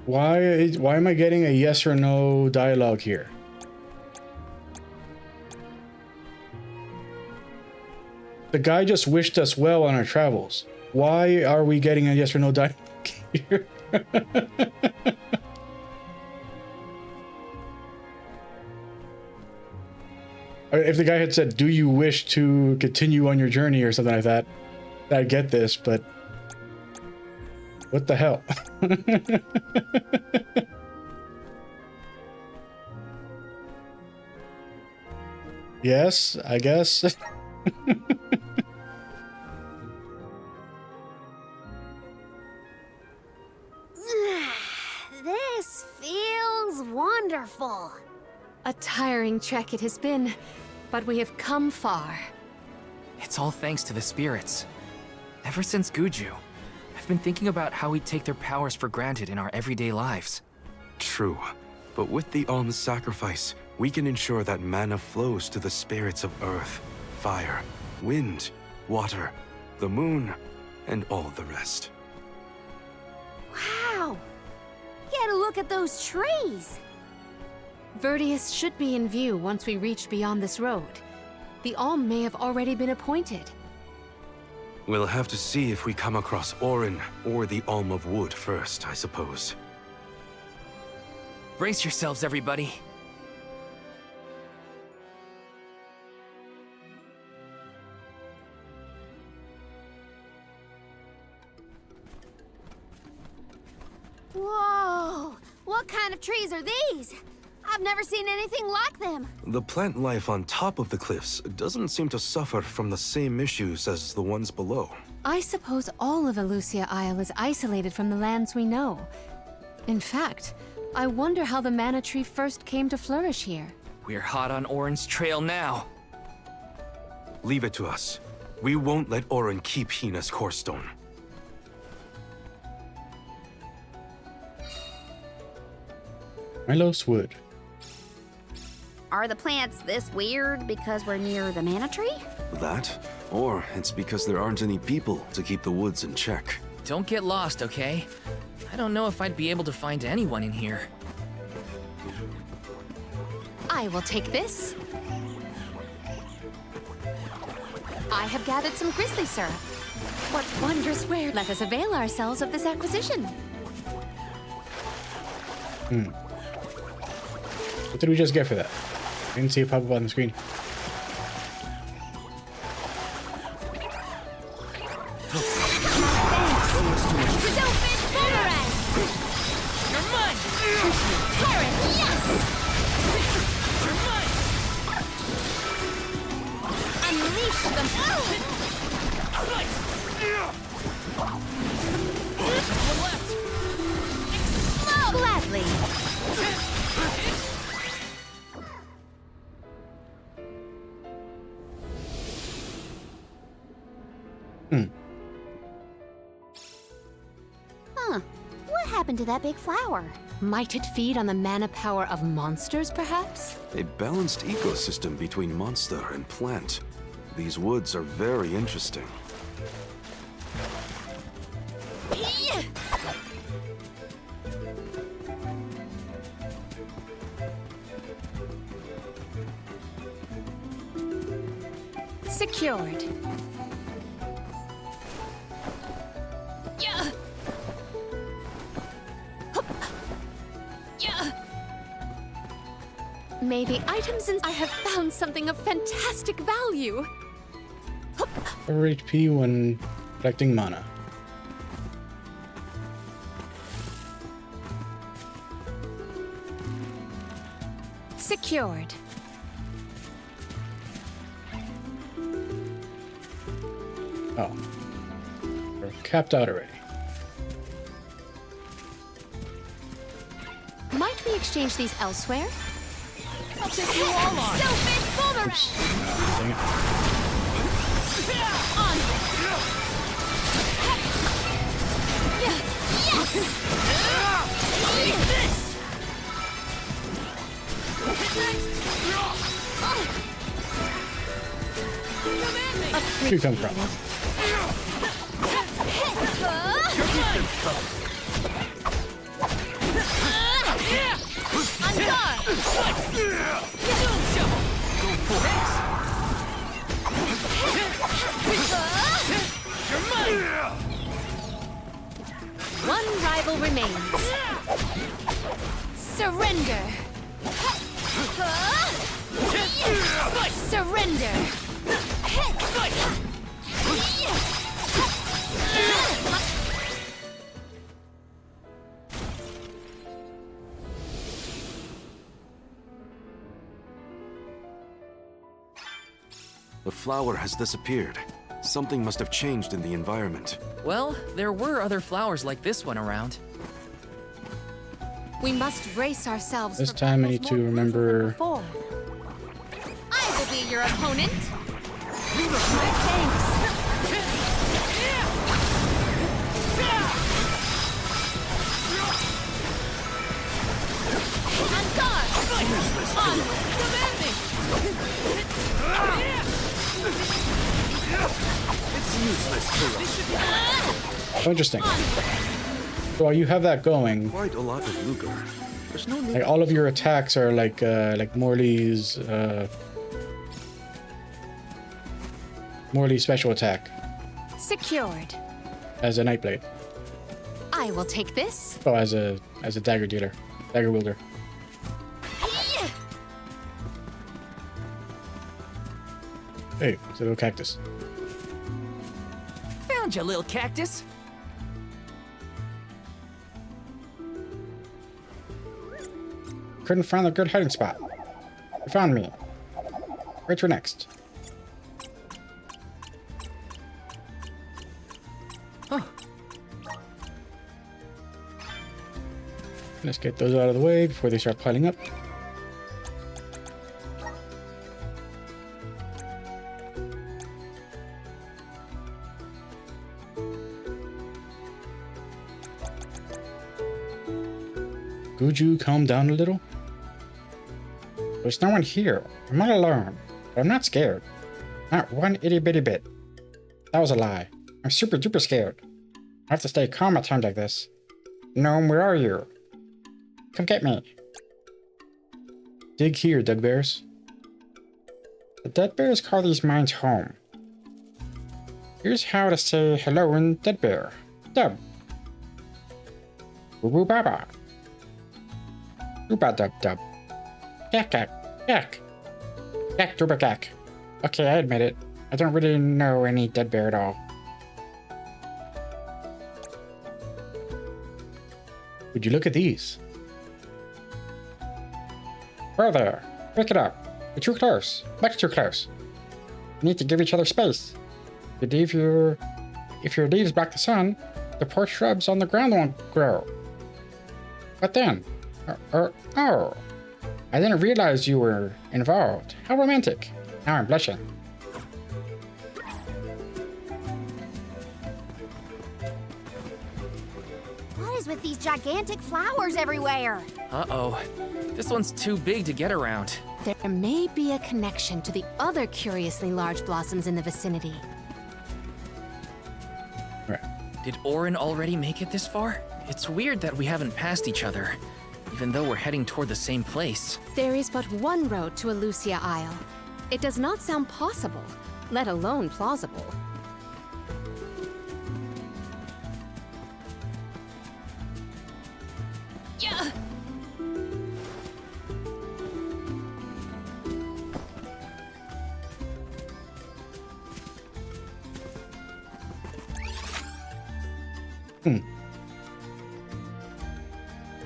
Why am I getting a yes or no dialogue here? The guy just wished us well on our travels. Why are we getting a yes or no dialogue here? If the guy had said, "Do you wish to continue on your journey?" or something like that, I'd get this, but what the hell? Yes, I guess. This feels wonderful. A tiring trek it has been, but we have come far. It's all thanks to the spirits. Ever since Guju, I've been thinking about how we take their powers for granted in our everyday lives. True, but with the Alm's sacrifice, we can ensure that mana flows to the spirits of earth, fire, wind, water, the moon, and all the rest. Wow! Get a look at those trees! Verdius should be in view once we reach beyond this road. The Alm may have already been appointed. We'll have to see if we come across Orin or the Alm of Wood first, I suppose. Brace yourselves, everybody. Whoa! What kind of trees are these? I've never seen anything like them. The plant life on top of the cliffs doesn't seem to suffer from the same issues as the ones below. I suppose all of Elusia Isle is isolated from the lands we know. In fact, I wonder how the Mana Tree first came to flourish here. We're hot on Orin's trail now. Leave it to us. We won't let Orin keep Hina's core stone. Milos Wood. Are the plants this weird because we're near the mana tree? That? Or it's because there aren't any people to keep the woods in check. Don't get lost, okay? I don't know if I'd be able to find anyone in here. I will take this. I have gathered some grizzly syrup. What wondrous ware! Let us avail ourselves of this acquisition. What did we just get for that? I didn't see it pop up on the screen. Selfish boomerang! You're mine! Carrot, yes! You're mine! Unleash them! One left! Explode! Gladly! Huh. What happened to that big flower? Might it feed on the mana power of monsters, perhaps? A balanced ecosystem between monster and plant. These woods are very interesting. Secured. Yeah. Yeah. Maybe items in. I have found something of fantastic value. Over HP when collecting mana. Secured. Oh. We're capped out already. Might we exchange these elsewhere? I'll take you all on! Selfish boomerang! Dang it. On! Yes! Take this! Where'd you come from? On guard! Doom shovel! Go for it! You're mine! One rival remains. Surrender! Surrender! The flower has disappeared. Something must have changed in the environment. Well, there were other flowers like this one around. We must brace ourselves. This for time I battles need to more brutal than remember. before. I will be your opponent! Thanks. On guard! On! Oh, interesting. So while you have that going, Quite a lot of lucre. There's no need. like all of your attacks are like Morley's Morley's special attack Secured. as a Nightblade. I will take this. Oh, as a dagger dealer, dagger wielder. Hey, it's a little cactus. Found you, little cactus. Couldn't find a good hiding spot. You found me. Where to next? Huh. Let's get those out of the way before they start piling up. Could you calm down a little? There's no one here. I'm not alone. But I'm not scared. Not one itty bitty bit. That was a lie. I'm super duper scared. I have to stay calm at times like this. Gnome, where are you? Come get me. Dig here, dead bears. The dead bears call these mines home. Here's how to say hello in Dead Bear. Dub. Boo boo baba. Dooba dub dub. Gak gak. Gak. Gak dooba gak. Okay, I admit it. I don't really know any dead bear at all. Would you look at these? Whoa there. Pick it up. You're too close. Much too close. You need to give each other space. If your leaves block the sun, the poor shrubs on the ground won't grow. What then? Oh. I didn't realize you were involved. How romantic. Now I'm blushing. What is with these gigantic flowers everywhere? Uh-oh. This one's too big to get around. There may be a connection to the other curiously large blossoms in the vicinity. Right. Did Orin already make it this far? It's weird that we haven't passed each other, even though we're heading toward the same place. There is but one road to Elucia Isle. It does not sound possible, let alone plausible. Yeah.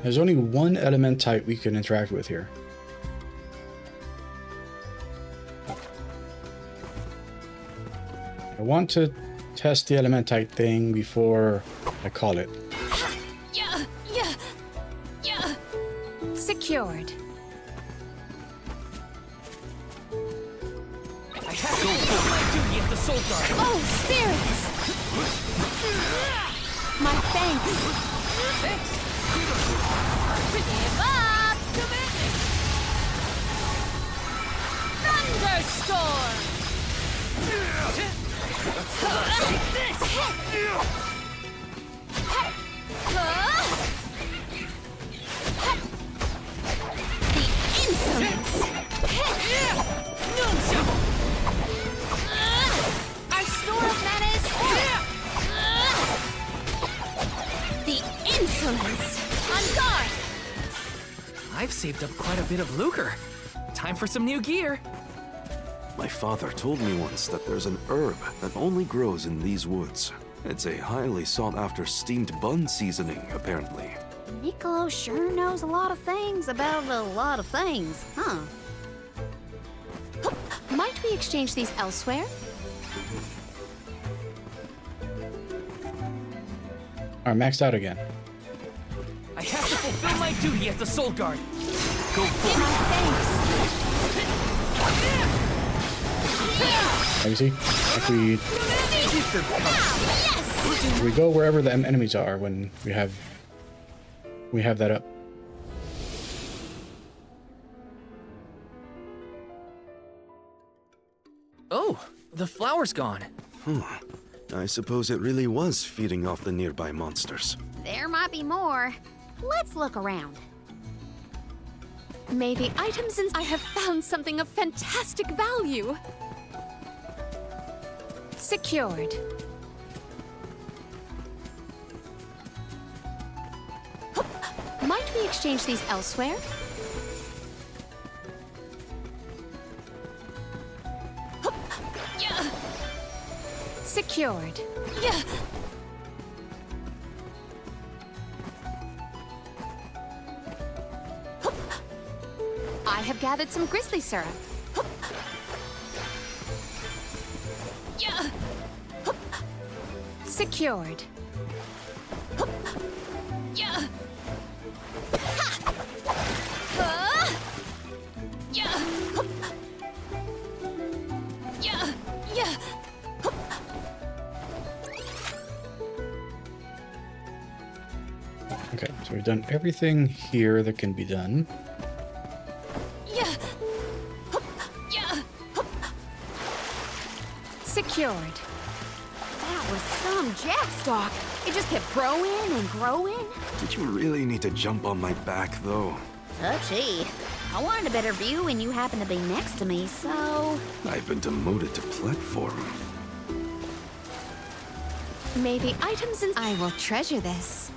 There's only one element type we can interact with here. I want to test the element type thing before I call it. Yeah. Secured. I have to fulfill my duty as the Soul Guard. Oh, spirits! My thanks. Thanks. Give up! Thunderstorm! The insolence! Our store of menace! The insolence! On guard! I've saved up quite a bit of lucre. Time for some new gear. My father told me once that there's an herb that only grows in these woods. It's a highly sought-after steamed bun seasoning, apparently. Niccolo sure knows a lot of things about a lot of things, huh? Might we exchange these elsewhere? Alright, maxed out again. I have to fulfill my duty as the Soul Guard. Go for it. My thanks. You see, if we go wherever the enemies are when we have that up. Oh, the flower's gone. I suppose it really was feeding off the nearby monsters. There might be more. Let's look around. Maybe items since I have found something of fantastic value. Secured. Might we exchange these elsewhere? Secured. I have gathered some grizzly syrup. Secured. Okay, so we've done everything here that can be done. secured. That was some jackstock. It just kept growing and growing. Did you really need to jump on my back, though? Gee, I wanted a better view when you happened to be next to me, so... I've been demoted to platform. May the items in... I will treasure this.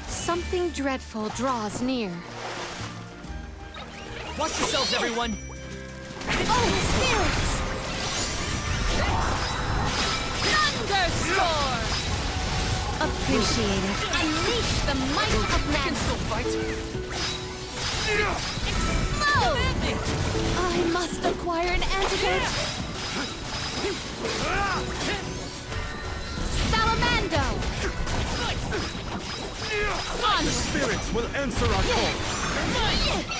Something dreadful draws near. Watch yourselves, everyone! Oh, spirits! Thunderstorm! Appreciate it. Unleash the might of I can man. still fight! Explode! I must acquire an antidote. Salamando! The spirits will answer our call.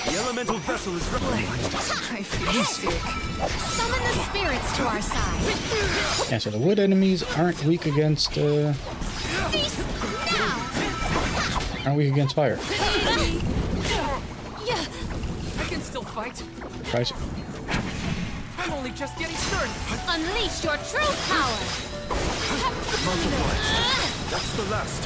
The elemental vessel is ready. I feel sick. Summon the spirits to our side. Yeah, so the wood enemies aren't weak against Cease now! aren't weak against fire. I can still fight. Tries. I'm only just getting started. Unleash your true power! That's the last.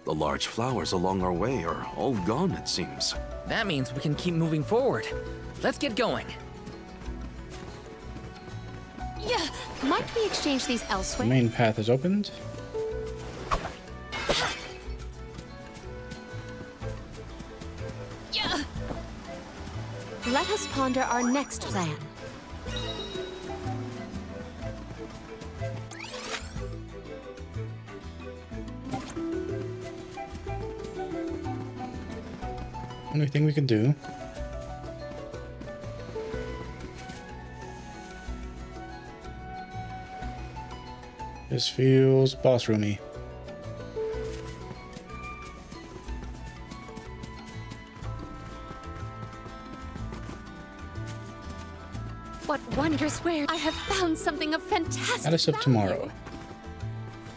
The large flowers along our way are all gone, it seems. That means we can keep moving forward. Let's get going. Yeah. Might we exchange these The elsewhere? main path is opened. Yeah. Let us ponder our next plan. Only thing we can do. This feels boss roomy. What wondrous wares! I have found something of fantastic Status of value. tomorrow.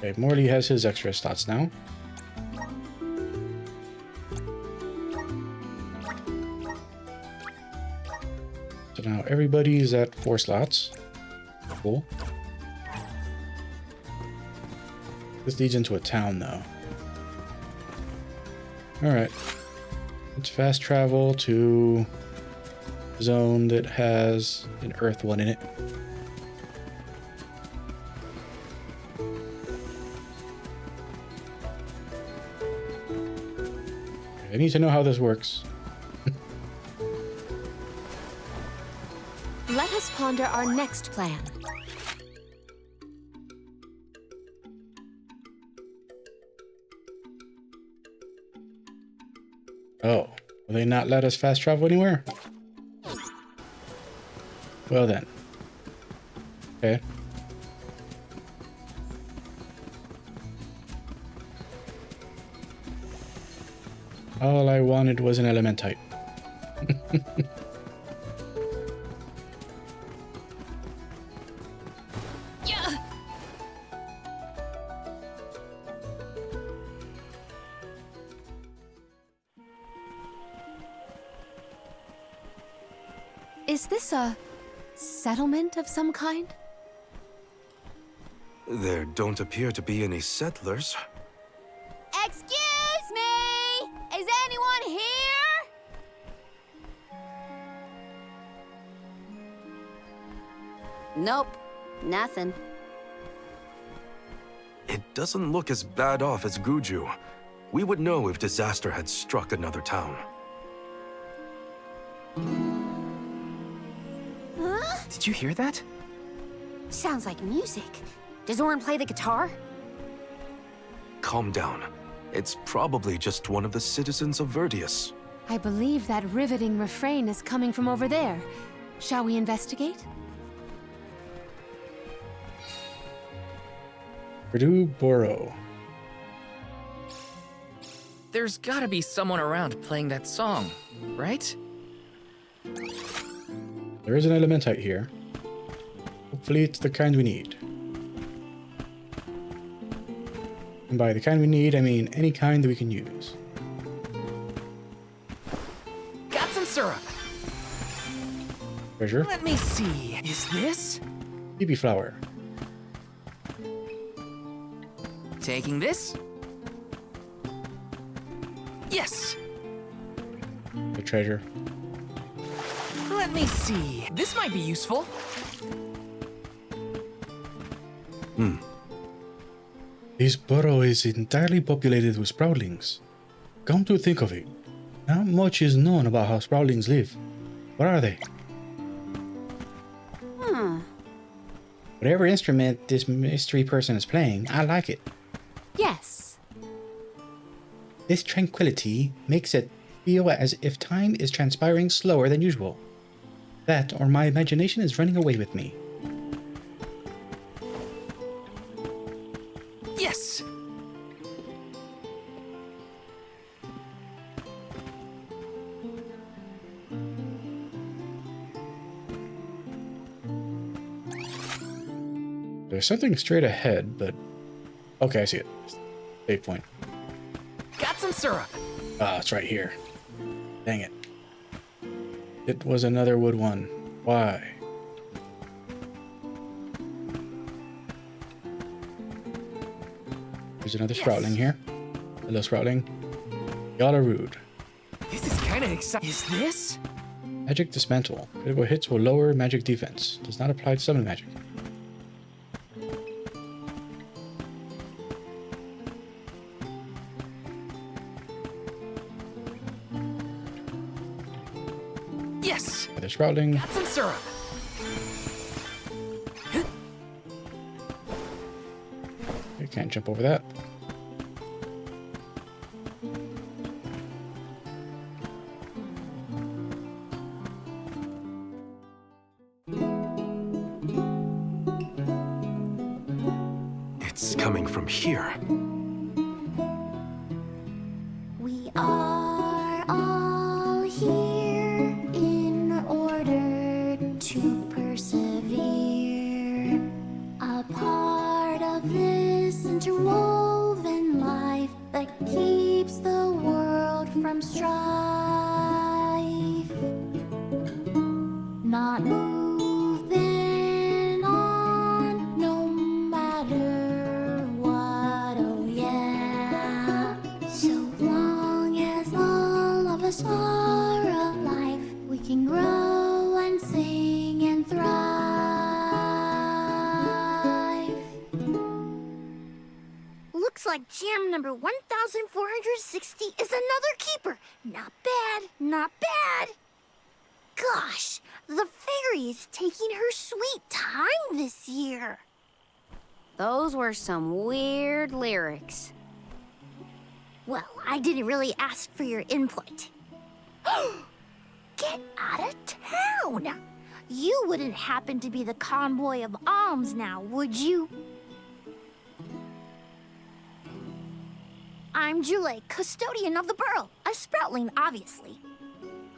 Okay, Morty has his extra slots now. So now everybody's at 4 slots. Cool. This leads into a town, though. Alright. Let's fast travel to a zone that has an Earth one in it. I need to know how this works. Let us ponder our next plan. Oh, will they not let us fast travel anywhere? Well then. Okay. All I wanted was an elementite. Yeah. Is this a settlement of some kind? There don't appear to be any settlers. Excuse me! Is anyone here? Nope. Nothing. It doesn't look as bad off as Guju. We would know if disaster had struck another town. Huh? Did you hear that? Sounds like music. Does Orin play the guitar? Calm down. It's probably just one of the citizens of Verdius. I believe that riveting refrain is coming from over there. Shall we investigate? Purdue Borough. There's gotta be someone around playing that song, right? There is an elementite here. Hopefully it's the kind we need. And by the kind we need, I mean any kind that we can use. Got some syrup. Treasure. Let me see. Is this? Phoebe flower. Taking this? Yes. The treasure. Let me see. This might be useful. This burrow is entirely populated with sproutlings. Come to think of it, not much is known about how sproutlings live. What are they? Whatever instrument this mystery person is playing, I like it. Yes. This tranquility makes it feel as if time is transpiring slower than usual. That, or my imagination is running away with me. Yes. There's something straight ahead, but... Okay, I see it. Save point. Got some syrup. Ah, it's right here. Dang it. It was another wood one. Why? There's another sproutling here. Hello, sproutling. Y'all are rude. This is kind of exciting. Is this? Magic dismantle. Critical hits will lower magic defense. Does not apply to summon magic. Yes. Another sproutling. Got some syrup. You can't jump over that. It's coming from here. We are all here in order to persevere. A part of this interwoven life that keeps the world from strife. Not moving on, no matter what, oh yeah. So long as all of us are alive, we can grow and sing and thrive. Looks like jam number 1460 is another keeper. Not bad, not bad. Gosh, the fairy is taking her sweet time this year. Those were some weird lyrics. Well, I didn't really ask for your input. Get out of town! You wouldn't happen to be the convoy of alms now, would you? I'm Jule, custodian of the burrow. A sproutling, obviously.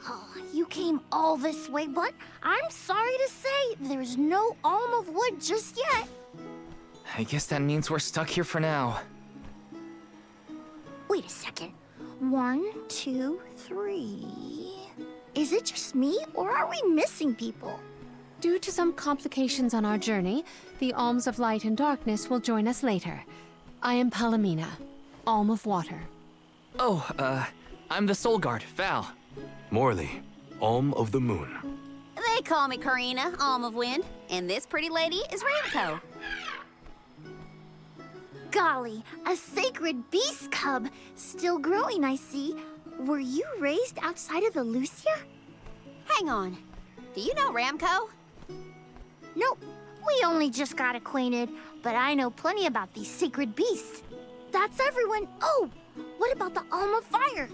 Oh, you came all this way, but I'm sorry to say there's no alm of wood just yet. I guess that means we're stuck here for now. Wait a second. 1, 2, 3. Is it just me, or are we missing people? Due to some complications on our journey, the Alms of Light and Darkness will join us later. I am Palomina, Alm of Water. Oh, I'm the Soul Guard, Val. Morley, Alm of the Moon. They call me Karina, Alm of Wind, and this pretty lady is Ramco. Golly, a sacred beast cub. Still growing, I see. Were you raised outside of the Lucia? Hang on. Do you know Ramco? Nope. We only just got acquainted, but I know plenty about these sacred beasts. That's everyone. Oh, what about the Alm of Fire?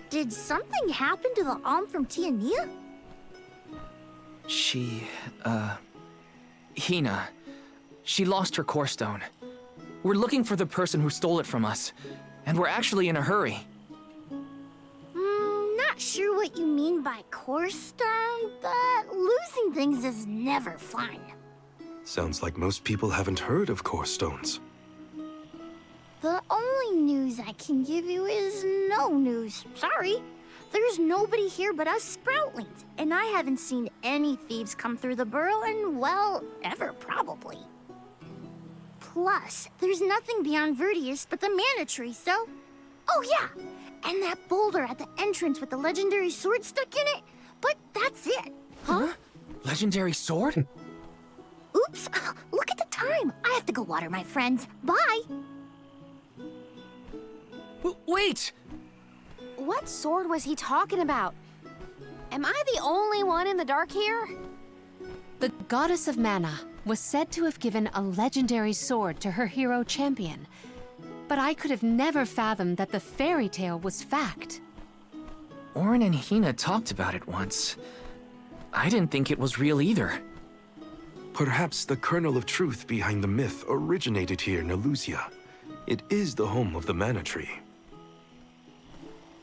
Did something happen to the Alm from Tiania? Hina. She lost her core stone. We're looking for the person who stole it from us, and we're actually in a hurry. what you mean by core stone, but losing things is never fun. Sounds like most people haven't heard of core stones. The only news I can give you is no news. Sorry. There's nobody here but us Sproutlings, and I haven't seen any thieves come through the burrow in, well, ever probably. Plus, there's nothing beyond Vertius but the mana tree, so... Oh yeah, and that boulder at the entrance with the legendary sword stuck in it, but that's it. Huh? Legendary sword? Oops, look at the time. I have to go water my friends. Bye. Wait! What sword was he talking about? Am I the only one in the dark here? The goddess of mana was said to have given a legendary sword to her hero champion. But I could have never fathomed that the fairy tale was fact. Orin and Hina talked about it once. I didn't think it was real either. Perhaps the kernel of truth behind the myth originated here in Elusia. It is the home of the mana tree.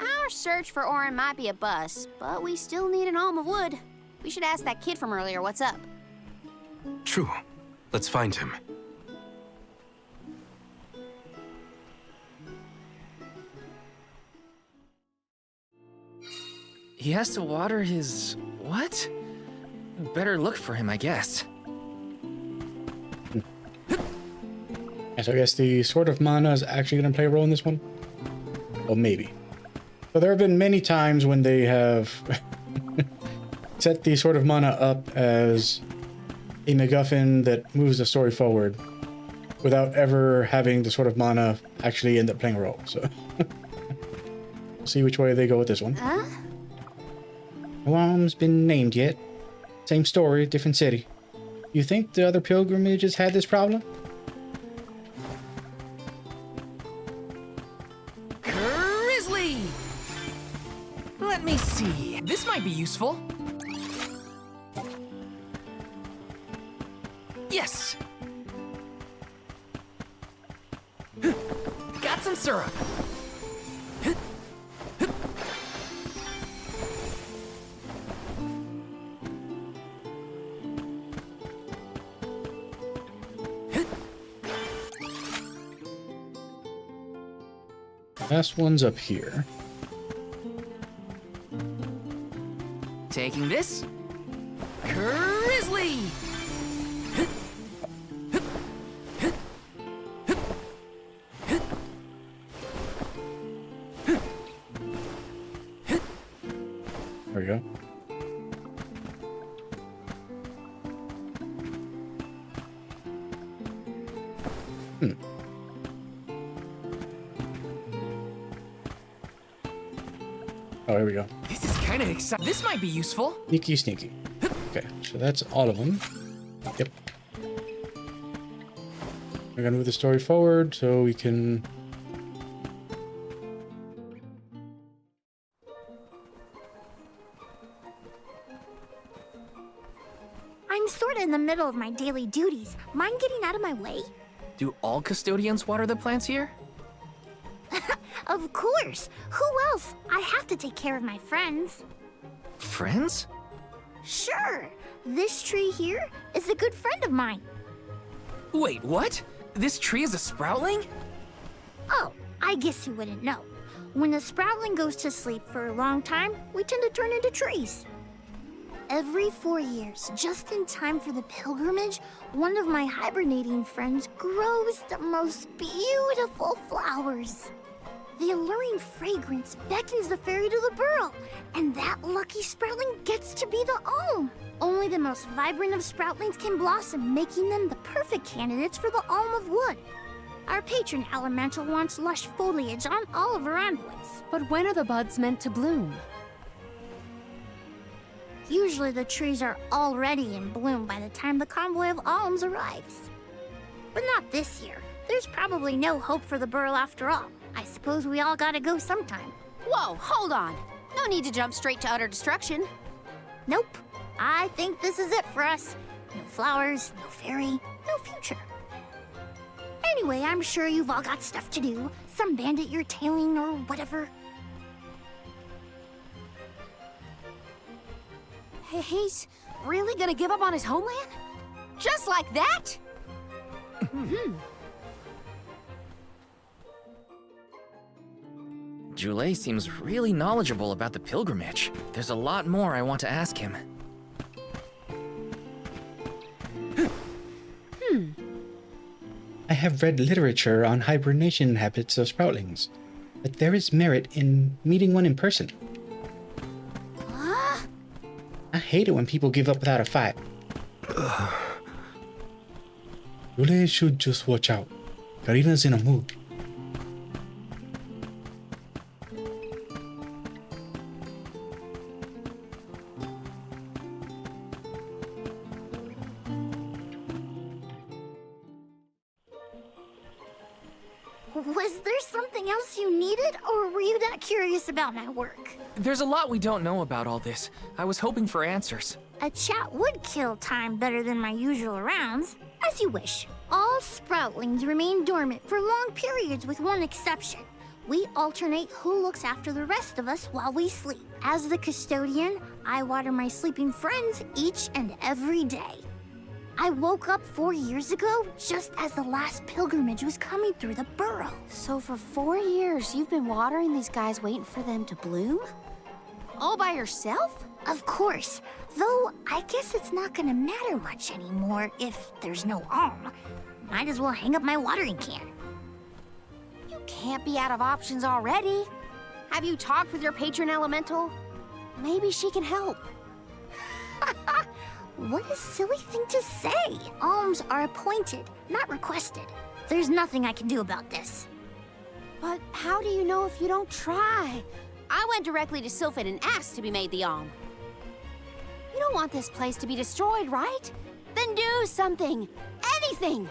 Our search for Orin might be a bust, but we still need an alm of wood. We should ask that kid from earlier what's up. True. Let's find him. He has to water his... what? Better look for him, I guess. Yeah, so I guess the Sword of Mana is actually going to play a role in this one? Well, maybe. So there have been many times when they have set the Sword of Mana up as a MacGuffin that moves the story forward without ever having the Sword of Mana actually end up playing a role. So we'll see which way they go with this one. Huh? No alm's been named yet. Same story, different city. You think the other pilgrimages had this problem? Grizzly! Let me see. This might be useful. Yes! Got some syrup. Last one's up here. Taking this. Grizzly! There we go. Oh, here we go. This is kind of exciting. This might be useful. Sneaky, sneaky. Okay, so that's all of them. Yep. We're gonna move the story forward so we can... I'm sort of in the middle of my daily duties. Mind getting out of my way? Do all custodians water the plants here? Of course. Who else? I have to take care of my friends. Friends? Sure. This tree here is a good friend of mine. Wait, what? This tree is a sproutling? Oh, I guess you wouldn't know. When a sproutling goes to sleep for a long time, we tend to turn into trees. Every 4 years, just in time for the pilgrimage, one of my hibernating friends grows the most beautiful flowers. The alluring fragrance beckons the fairy to the burrow, and that lucky sproutling gets to be the alm. Only the most vibrant of sproutlings can blossom, making them the perfect candidates for the alm of wood. Our patron elemental wants lush foliage on all of her envoys. But when are the buds meant to bloom? Usually the trees are already in bloom by the time the convoy of alms arrives. But not this year. There's probably no hope for the burrow after all. I suppose we all gotta go sometime. Whoa, hold on. No need to jump straight to utter destruction. Nope. I think this is it for us. No flowers, no fairy, no future. Anyway, I'm sure you've all got stuff to do. Some bandit you're tailing or whatever. He's really gonna give up on his homeland? Just like that? Jule seems really knowledgeable about the pilgrimage. There's a lot more I want to ask him. I have read literature on hibernation habits of sproutlings, but there is merit in meeting one in person. I hate it when people give up without a fight. Yule should just watch out. Karina's in a mood. Was there something else you needed, or were you that curious about my work? There's a lot we don't know about all this. I was hoping for answers. A chat would kill time better than my usual rounds. As you wish. All sproutlings remain dormant for long periods with one exception. We alternate who looks after the rest of us while we sleep. As the custodian, I water my sleeping friends each and every day. I woke up 4 years ago, just as the last pilgrimage was coming through the burrow. So for 4 years, you've been watering these guys waiting for them to bloom? All by yourself? Of course. Though, I guess it's not gonna matter much anymore if there's no alm. Might as well hang up my watering can. You can't be out of options already. Have you talked with your patron elemental? Maybe she can help. What a silly thing to say. Alms are appointed, not requested. There's nothing I can do about this. But how do you know if you don't try? I went directly to Sylphin and asked to be made the alm. You don't want this place to be destroyed, right? Then do something. Anything.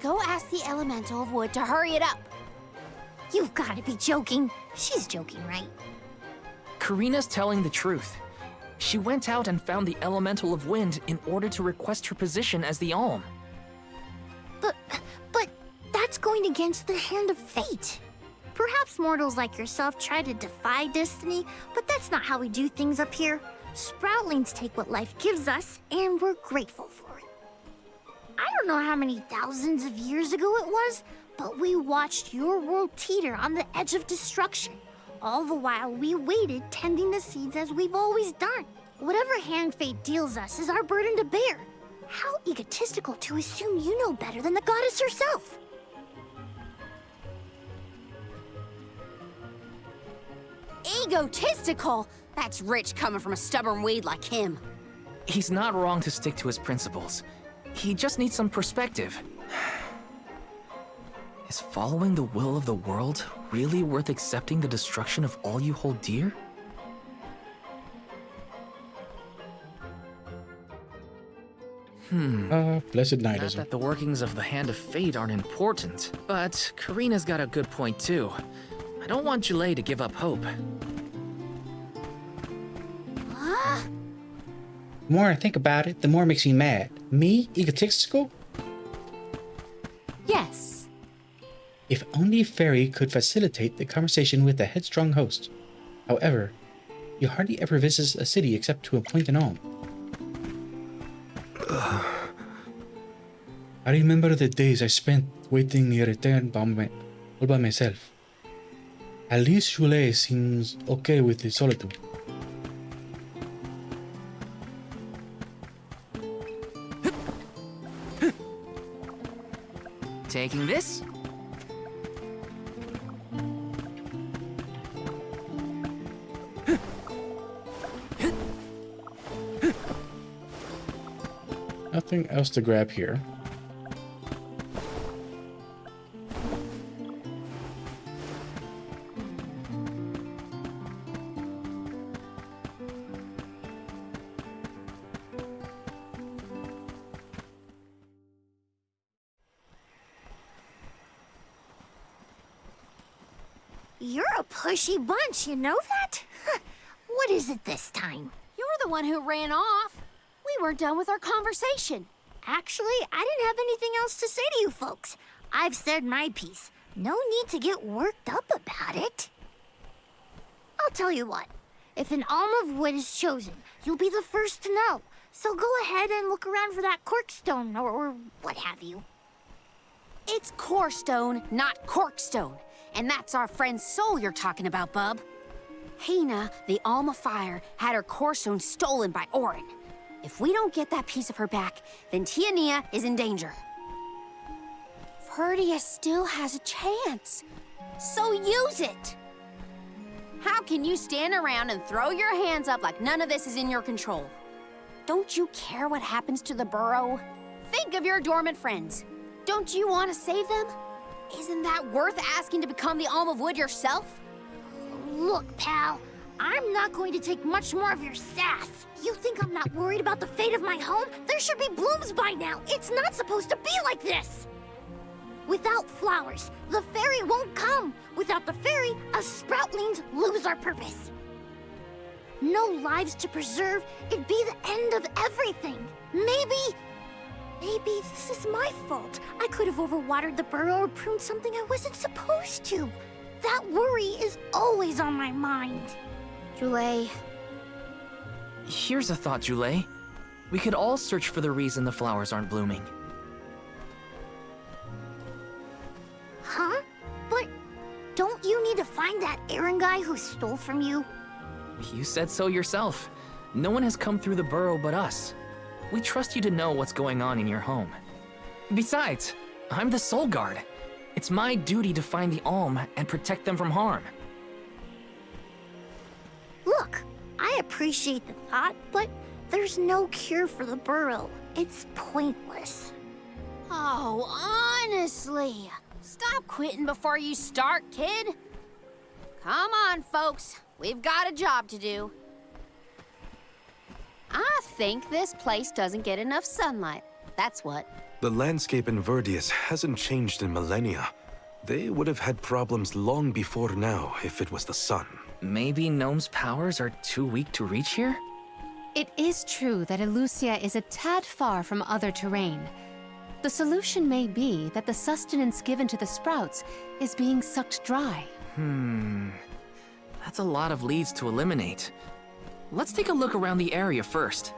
Go ask the Elemental of Wood to hurry it up. You've got to be joking. She's joking, right? Karina's telling the truth. She went out and found the Elemental of Wind in order to request her position as the Alm. But that's going against the hand of fate. Perhaps mortals like yourself try to defy destiny, but that's not how we do things up here. Sproutlings take what life gives us, and we're grateful for it. I don't know how many thousands of years ago it was, but we watched your world teeter on the edge of destruction. All the while we waited, tending the seeds as we've always done. Whatever hand fate deals us is our burden to bear. How egotistical to assume you know better than the goddess herself. Egotistical? That's rich coming from a stubborn weed like him. He's not wrong to stick to his principles. He just needs some perspective. Is following the will of the world really worth accepting the destruction of all you hold dear? Blessed Not nightism. that the workings of the Hand of Fate aren't important, but Karina's got a good point too. I don't want Jule to give up hope. The more I think about it, the more it makes me mad. Me? Egotistical? Yes. If only Fairy could facilitate the conversation with the headstrong host. However, he hardly ever visits a city except to appoint an alm. I remember the days I spent waiting near a tent all by myself. At least Jule seems okay with his solitude. Taking this? Nothing else to grab here. You're a pushy bunch, you know that? What is it this time? You're the one who ran off. We weren't done with our conversation. Actually, I didn't have anything else to say to you folks. I've said my piece. No need to get worked up about it. I'll tell you what. If an alm of wood is chosen, you'll be the first to know. So go ahead and look around for that corkstone or what have you. It's corestone, not corkstone. And that's our friend Soul you're talking about, bub. Hina, the Alm of Fire, had her corestone stolen by Orin. If we don't get that piece of her back, then Tiania is in danger. Verdia still has a chance, so use it. How can you stand around and throw your hands up like none of this is in your control? Don't you care what happens to the burrow? Think of your dormant friends. Don't you want to save them? Isn't that worth asking to become the Alm of Wood yourself? Look, pal, I'm not going to take much more of your sass. You think I'm not worried about the fate of my home? There should be blooms by now. It's not supposed to be like this. Without flowers, the fairy won't come. Without the fairy, us sproutlings lose our purpose. No lives to preserve, it'd be the end of everything. Maybe this is my fault. I could have overwatered the burrow or pruned something I wasn't supposed to. That worry is always on my mind. Jule, Here's a thought, Jule. We could all search for the reason the flowers aren't blooming. Huh? But don't you need to find that Aaron guy who stole from you? You said so yourself. No one has come through the burrow but us. We trust you to know what's going on in your home. Besides, I'm the Soul Guard. It's my duty to find the Alm and protect them from harm. Look, I appreciate the thought, but there's no cure for the burrow. It's pointless. oh, honestly. Stop quitting before you start, kid. Come on, folks. We've got a job to do. I think this place doesn't get enough sunlight. That's what. The landscape in Verdius hasn't changed in millennia. They would have had problems long before now if it was the sun. Maybe Gnome's powers are too weak to reach here? It is true that Elucia is a tad far from other terrain. The solution may be that the sustenance given to the sprouts is being sucked dry. That's a lot of leads to eliminate. Let's take a look around the area first.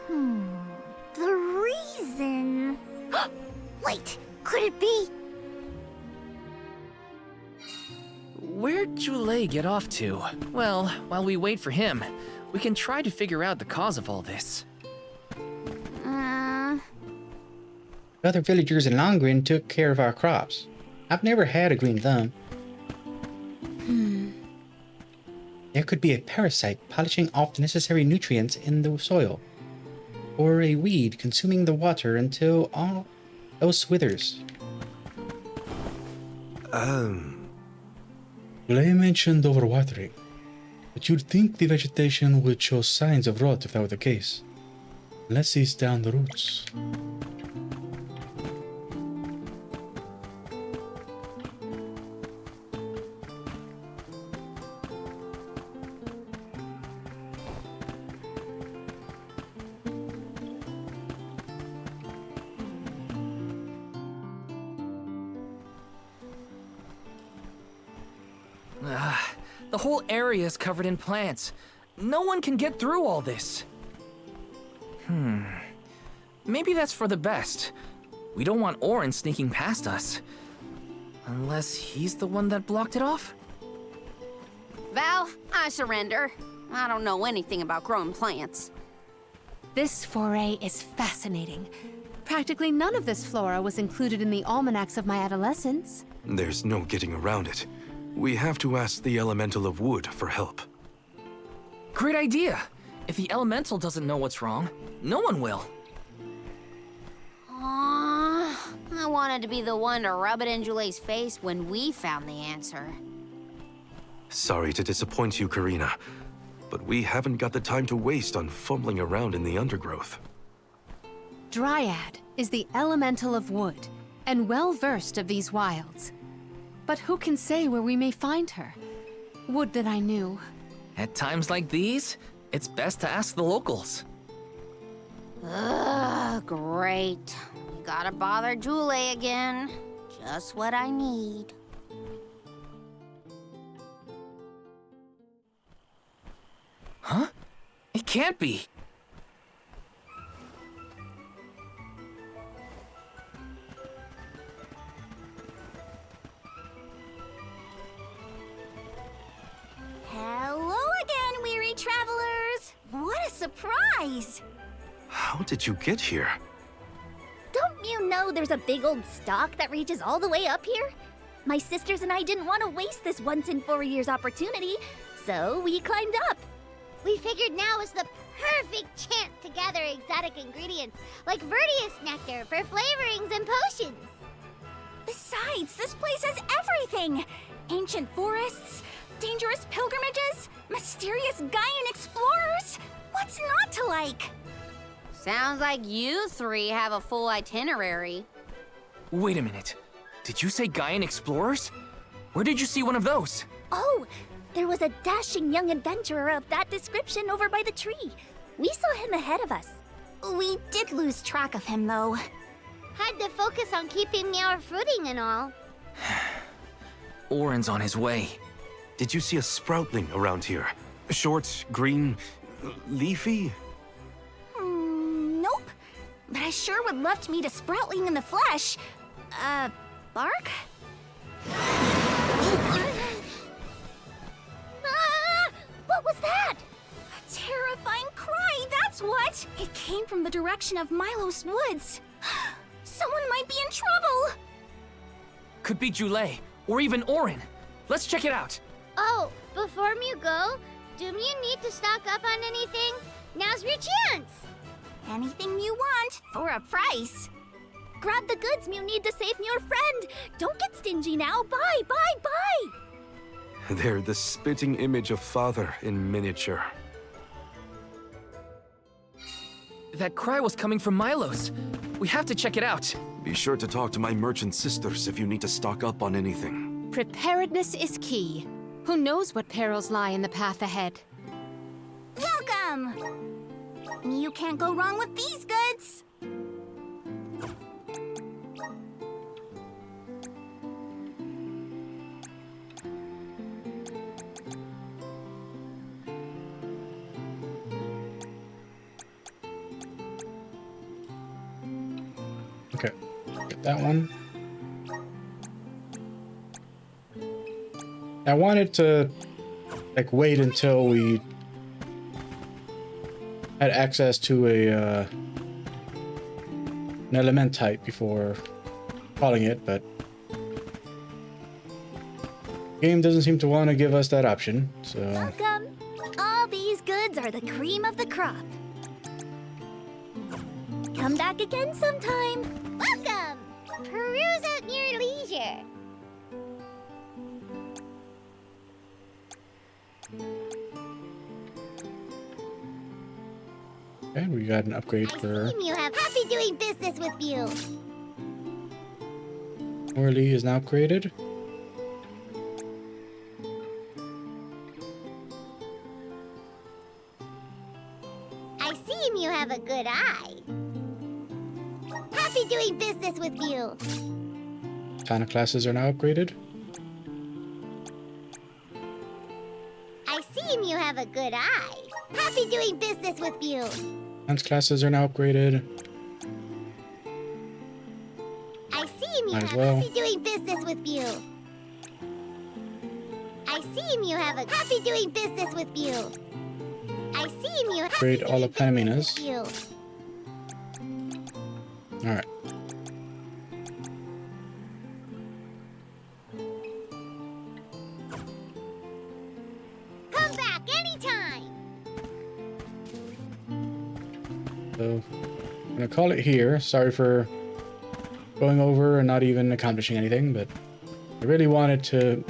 The reason... Wait, could it be... Where'd Jule get off to? Well, while we wait for him, we can try to figure out the cause of all this. Other villagers in Longrin took care of our crops. I've never had a green thumb. There could be a parasite polishing off the necessary nutrients in the soil, or a weed consuming the water until all else withers. Jule mentioned overwatering, but you'd think the vegetation would show signs of rot if that were the case. Unless he's down the roots. The whole area is covered in plants. No one can get through all this. Maybe that's for the best. We don't want Orin sneaking past us. Unless he's the one that blocked it off? Val, I surrender. I don't know anything about growing plants. This foray is fascinating. Practically none of this flora was included in the almanacs of my adolescence. There's no getting around it. We have to ask the Elemental of Wood for help. Great idea. If the Elemental doesn't know what's wrong, no one will. I wanted to be the one to rub it in Jule's face when we found the answer. Sorry to disappoint you, Karina, but we haven't got the time to waste on fumbling around in the undergrowth. Dryad is the Elemental of Wood, and well-versed of these wilds. But who can say where we may find her? Would that I knew. At times like these, it's best to ask the locals. Ugh, great. We gotta bother Jule again. Just what I need. Huh? It can't be. Hello again, weary travelers! What a surprise! How did you get here? Don't you know there's a big old stalk that reaches all the way up here? My sisters and I didn't want to waste this once in 4 years opportunity, so we climbed up. We figured now was the perfect chance to gather exotic ingredients like Verdius nectar for flavorings and potions. Besides, this place has everything! Ancient forests, dangerous pilgrimages, mysterious Gaian explorers! What's not to like? Sounds like you three have a full itinerary. Wait a minute. Did you say Gaian explorers? Where did you see one of those? Oh, there was a dashing young adventurer of that description over by the tree. We saw him ahead of us. We did lose track of him, though. Had to focus on keeping our footing and all. Orin's on his way. Did you see a sproutling around here? Short, green, leafy? Nope. But I sure would love to meet a sproutling in the flesh. Bark? What was that? A terrifying cry, that's what! It came from the direction of Milos Woods. Someone might be in trouble! Could be Jule, or even Orin. Let's check it out. Oh, before you go, do you need to stock up on anything? Now's your chance! Anything you want, for a price. Grab the goods you need to save your friend. Don't get stingy now. Bye, bye, bye! They're the spitting image of Father in miniature. That cry was coming from Milos. We have to check it out. Be sure to talk to my merchant sisters if you need to stock up on anything. Preparedness is key. Who knows what perils lie in the path ahead? Welcome! You can't go wrong with these goods. Okay, get that one. I wanted to like wait until we had access to an element type before calling it, but the game doesn't seem to want to give us that option, so... Welcome! All these goods are the cream of the crop. Come back again sometime. Welcome! Peruse at your leisure. Okay, we got an upgrade I for... see you have happy doing business with you. Morley is now upgraded. I see you have a good eye. Happy doing business with you. Tana classes are now upgraded. I see you have a good eye. Happy doing business with you. Lance classes are now upgraded. I see you Might as have well. happy doing business with you. I see you have a happy doing business with you. I see you have Upgrade all of Panamina's. you. Alright. Come back anytime. So, I'm gonna call it here. Sorry for going over and not even accomplishing anything, but I really wanted to...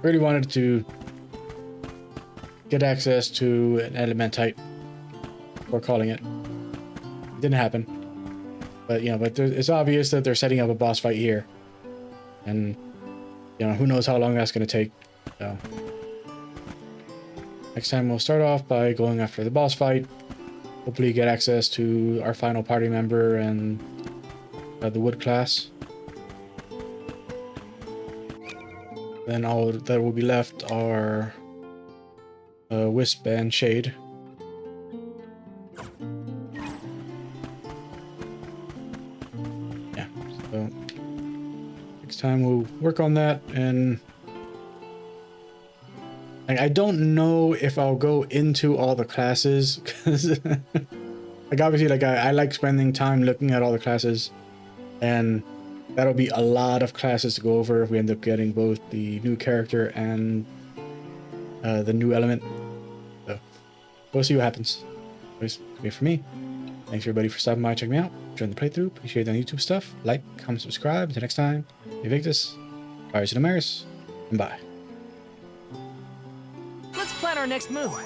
really wanted to get access to an elementite before calling it. It didn't happen. But, you know, it's obvious that they're setting up a boss fight here. And, you know, who knows how long that's going to take. So, next time we'll start off by going after the boss fight. Hopefully get access to our final party member and the wood class. Then all that will be left are Wisp and Shade. Yeah, so next time we'll work on that, and I don't know if I'll go into all the classes, because like obviously like I like spending time looking at all the classes, and that'll be a lot of classes to go over if we end up getting both the new character and the new element. So we'll see what happens. Anyways, wait for me. Thanks everybody for stopping by, checking me out, join the playthrough, appreciate the YouTube stuff, like, comment, subscribe. Until next time, Evictus, Fires to the Maris, and bye. Let's plan our next move.